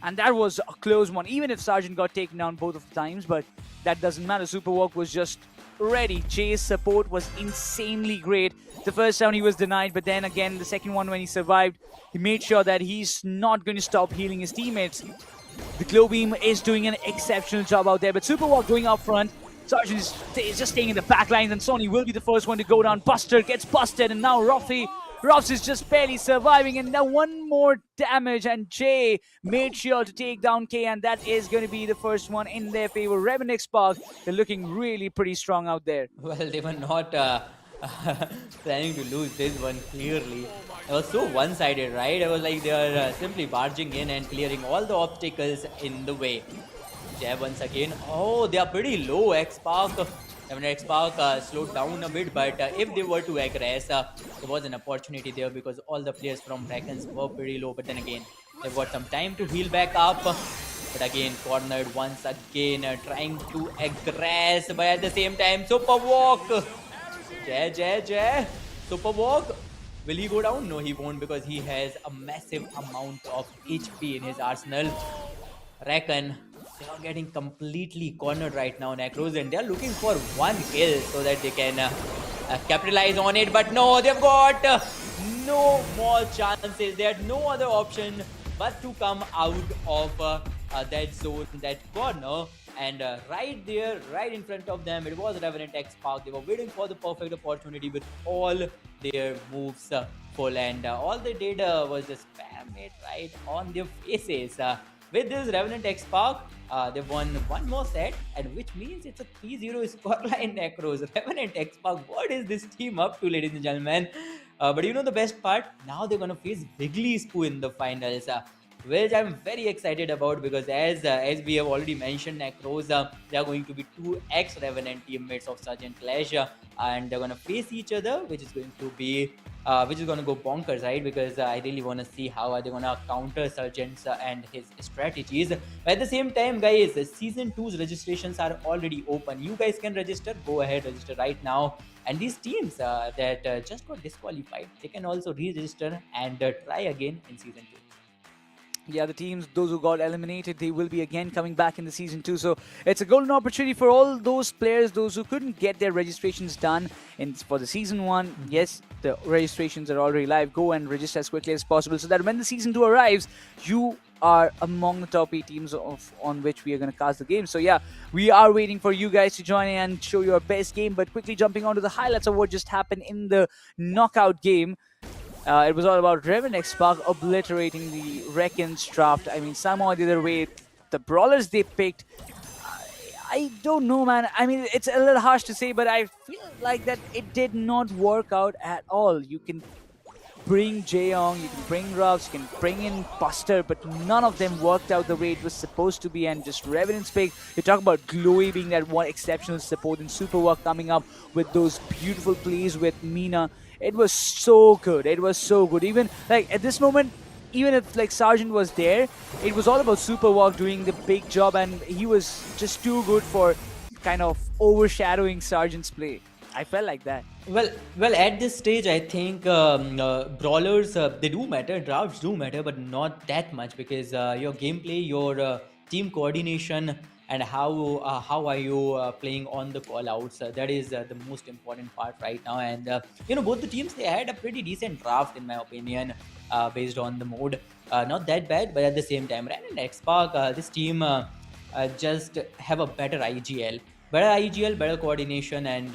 and that was a close one. Even if Sergeant got taken down both of the times, but that doesn't matter. Superwalk was just ready. Jay's support was insanely great. The first round he was denied, but then again, the second one when he survived, he made sure that he's not going to stop healing his teammates. The Glow Beam is doing an exceptional job out there, but Superwalk going up front. Sergeant is just staying in the back lines, and Sonny will be the first one to go down. Buster gets busted, and now Ruffs is just barely surviving, and now one more damage, and Jay made sure to take down K, and that is going to be the first one in their favor. Revenant XSpark, they're looking really pretty strong out there. Well, they were not planning to lose this one, clearly. It was so one-sided, right? It was like they were simply barging in and clearing all the obstacles in the way. Jay once again. Oh, they are pretty low, XSpark. XSpark slowed down a bit, but if they were to aggress, there was an opportunity there because all the players from Reckons were pretty low. But then again, they've got some time to heal back up. But again, cornered once again, trying to aggress, but at the same time, Superwalk. Jay. Superwalk. Will he go down? No, he won't, because he has a massive amount of HP in his arsenal. Reckon, they are getting completely cornered right now, Necros, and they are looking for one kill so that they can capitalize on it. But no, they've got no more chances. They had no other option but to come out of that zone, that corner. And right there, right in front of them, it was Revenant XSpark. They were waiting for the perfect opportunity with all their moves full, and all they did was just spam it right on their faces. With this Revenant XSpark, they've won one more set, and which means it's a 3-0 scoreline, Necros. Revenant XSpark, what is this team up to, ladies and gentlemen? But you know the best part? Now they're going to face Wigglyspoo in the finals, which I'm very excited about, because as we have already mentioned, Necros, they are going to be two ex-Revenant teammates of Sergeant Clash, and they're going to face each other, which is going to be going to go bonkers, right? Because I really want to see how are they going to counter Sergeant and his strategies. But at the same time, guys, Season 2's registrations are already open. You guys can register. Go ahead, register right now. And these teams that just got disqualified, they can also re-register and try again in Season 2. Yeah, the teams, those who got eliminated, they will be again coming back in the Season 2. So it's a golden opportunity for all those players, those who couldn't get their registrations done for the Season 1. Yes, the registrations are already live. Go and register as quickly as possible so that when the Season 2 arrives, you are among the top 8 teams on which we are going to cast the game. So yeah, we are waiting for you guys to join in and show your best game. But quickly jumping on to the highlights of what just happened in the knockout game. It was all about Revenant XSpark obliterating the Reckons draft. I mean, somehow the other way, the brawlers they picked, I don't know, man. I mean, it's a little harsh to say, but I feel like that it did not work out at all. You can bring Jaeyoung, you can bring Ruffs, you can bring in Buster, but none of them worked out the way it was supposed to be. And just Revenant's pick, you talk about Glowy being that one exceptional support and Super Work coming up with those beautiful plays with Mina. It was so good. It was so good. Even like at this moment, even if like Sargent was there, it was all about Super Walk doing the big job, and he was just too good for kind of overshadowing Sargent's play. I felt like that. Well, at this stage, I think brawlers they do matter, drafts do matter, but not that much because your gameplay, your team coordination, and how are you playing on the call outs, that is the most important part right now. And both the teams, they had a pretty decent draft in my opinion, based on the mode. Not that bad, but at the same time, Ren and XSpark, this team just have a better IGL, better coordination, and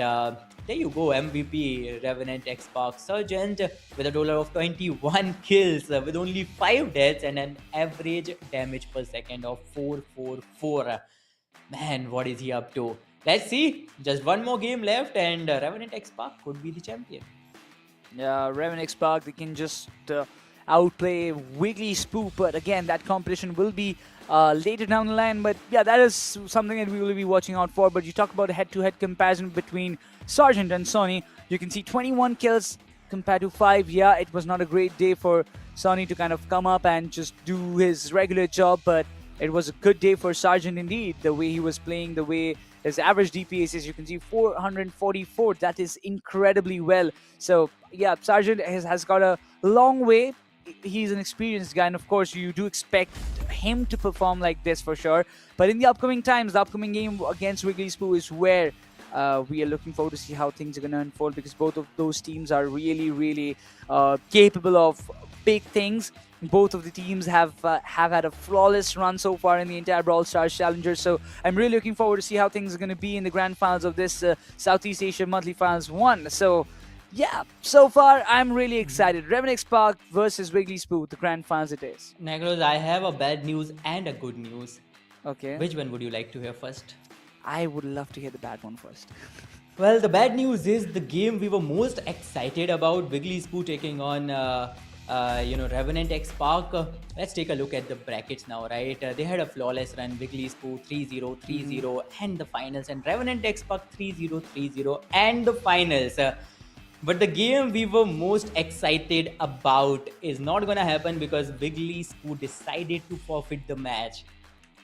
there you go, MVP Revenant XSpark Sergeant with a total of 21 kills with only 5 deaths and an average damage per second of 444. Man, what is he up to? Let's see. Just one more game left, and Revenant XSpark could be the champion. Yeah, Revenant XSpark, they can just outplay Wigglyspoo, but again, that competition will be later down the line. But yeah, that is something that we will be watching out for. But you talk about a head-to-head comparison between Sargent and Sonny. You can see 21 kills compared to 5. Yeah, it was not a great day for Sonny to kind of come up and just do his regular job, but it was a good day for Sargent indeed. The way he was playing, the way his average DPS is, you can see 444. That is incredibly well. So yeah, Sargent has got a long way. He's an experienced guy, and of course you do expect him to perform like this for sure. But in the upcoming times, the upcoming game against Wigglyspoo is where we are looking forward to see how things are going to unfold, because both of those teams are really capable of big things. Both of the teams have had a flawless run so far in the entire Brawl Stars Challenger, so I'm really looking forward to see how things are going to be in the grand finals of this Southeast Asia Monthly Finals 1. So yeah, so far I'm really excited. Revenant XSpark versus Wigglyspoo, the grand finals it is. Negros, I have a bad news and a good news. Okay. Which one would you like to hear first? I would love to hear the bad one first. Well, the bad news is the game we were most excited about, Wigglyspoo taking on Revenant XSpark. Let's take a look at the brackets now, right? They had a flawless run, Wigglyspoo 3-0, 3-0, and the finals, and Revenant XSpark 3-0, 3-0, and the finals. But the game we were most excited about is not gonna happen because Wigglyspoo decided to forfeit the match.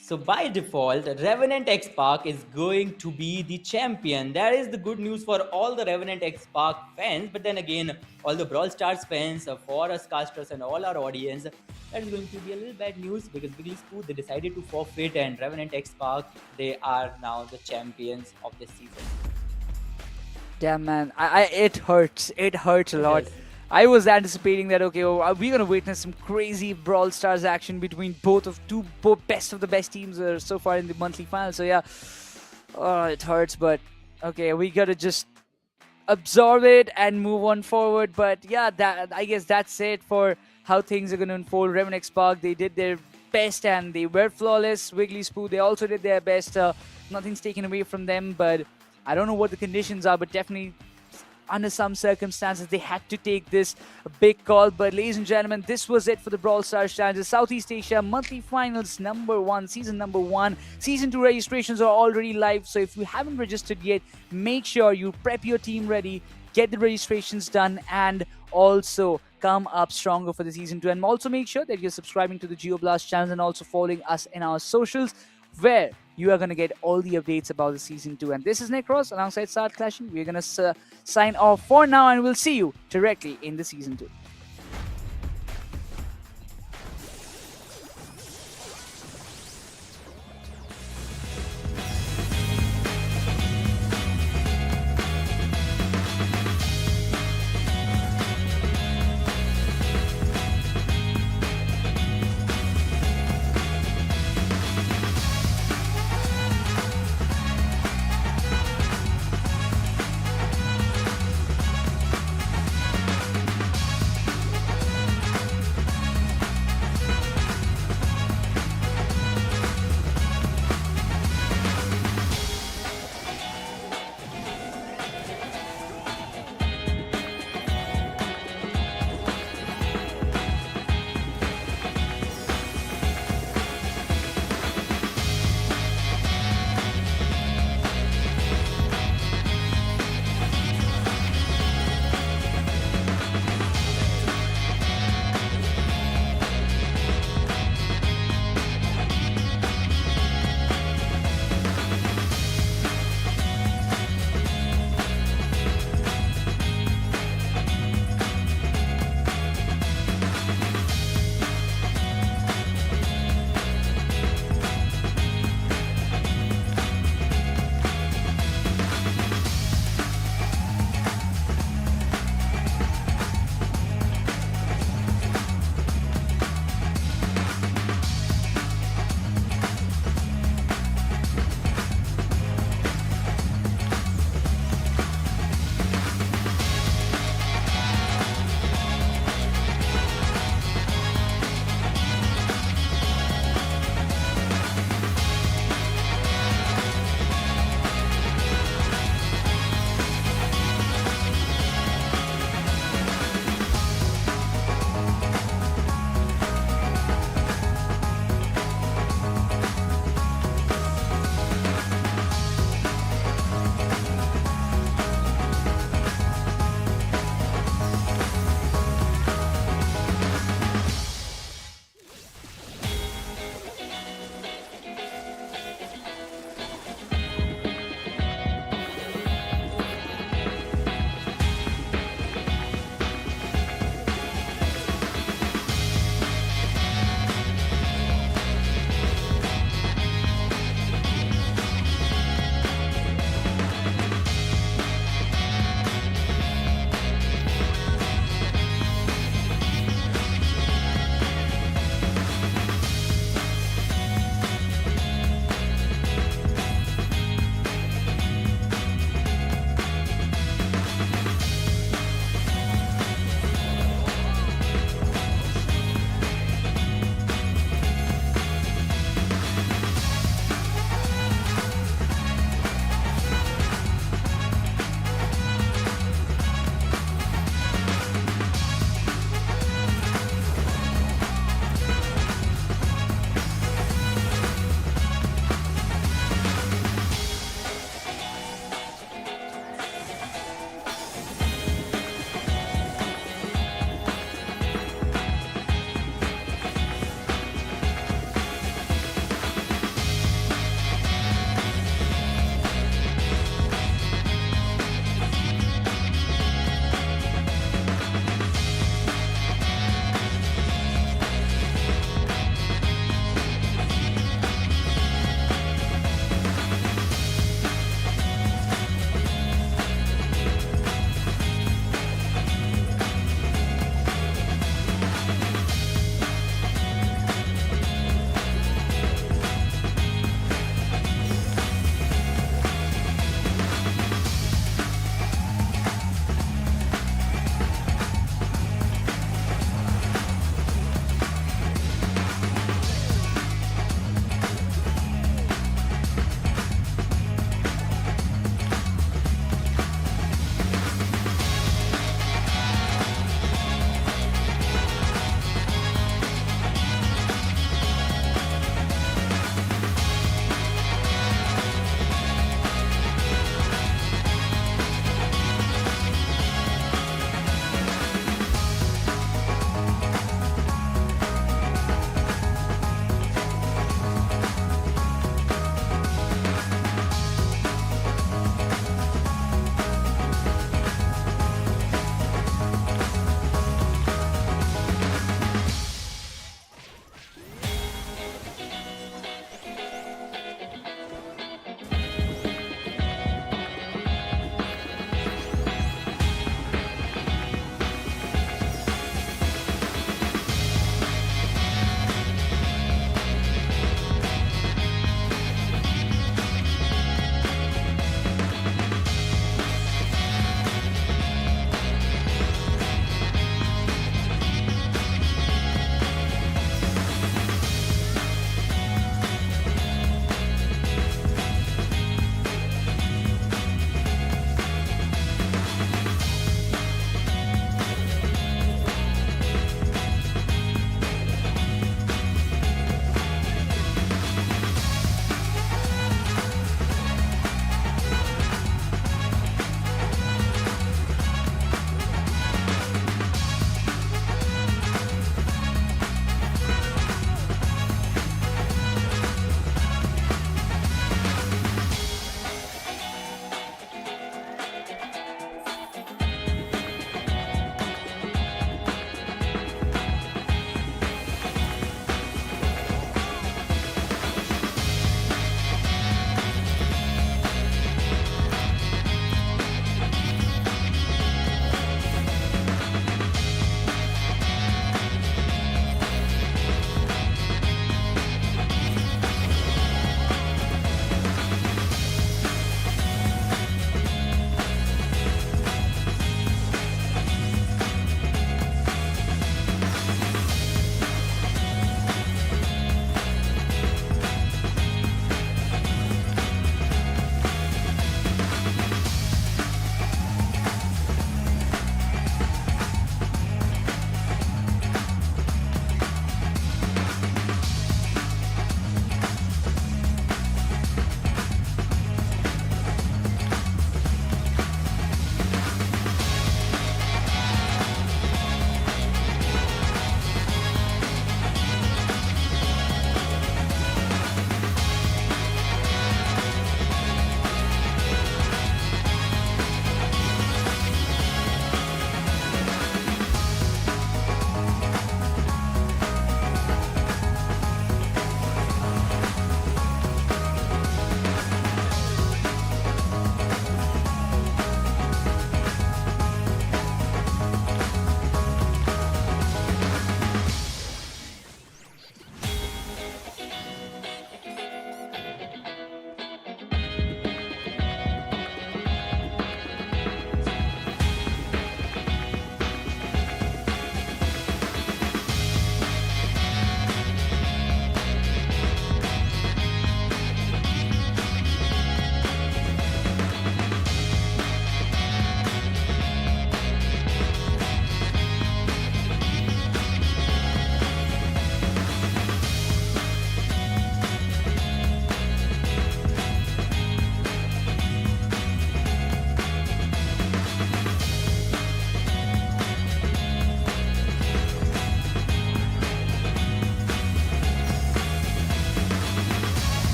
So by default, Revenant XSpark is going to be the champion. That is the good news for all the Revenant XSpark fans. But then again, all the Brawl Stars fans, for us casters and all our audience, that is going to be a little bad news because Wigglyspoo, they decided to forfeit, and Revenant XSpark, they are now the champions of this season. Damn man, it hurts. It hurts a lot. Yes. I was anticipating that, okay, we're going to witness some crazy Brawl Stars action between both best of the best teams so far in the monthly final. So yeah, it hurts, but okay, we got to just absorb it and move on forward. But yeah, I guess that's it for how things are going to unfold. Revenant XSpark, they did their best and they were flawless. Wigglyspoo, they also did their best. Nothing's taken away from them, but I don't know what the conditions are, but definitely under some circumstances they had to take this big call. But ladies and gentlemen, this was it for the Brawl Stars Challenger Southeast Asia Monthly Finals number 1, season number 1. Season 2 registrations are already live, so if you haven't registered yet, make sure you prep your team ready, get the registrations done, and also come up stronger for the season 2. And also make sure that you're subscribing to the JioBLAST channel and also following us in our socials, where you are going to get all the updates about the season 2. And this is Nick Ross alongside Saad Clashing. We're going to sign off for now, and we'll see you directly in the season 2.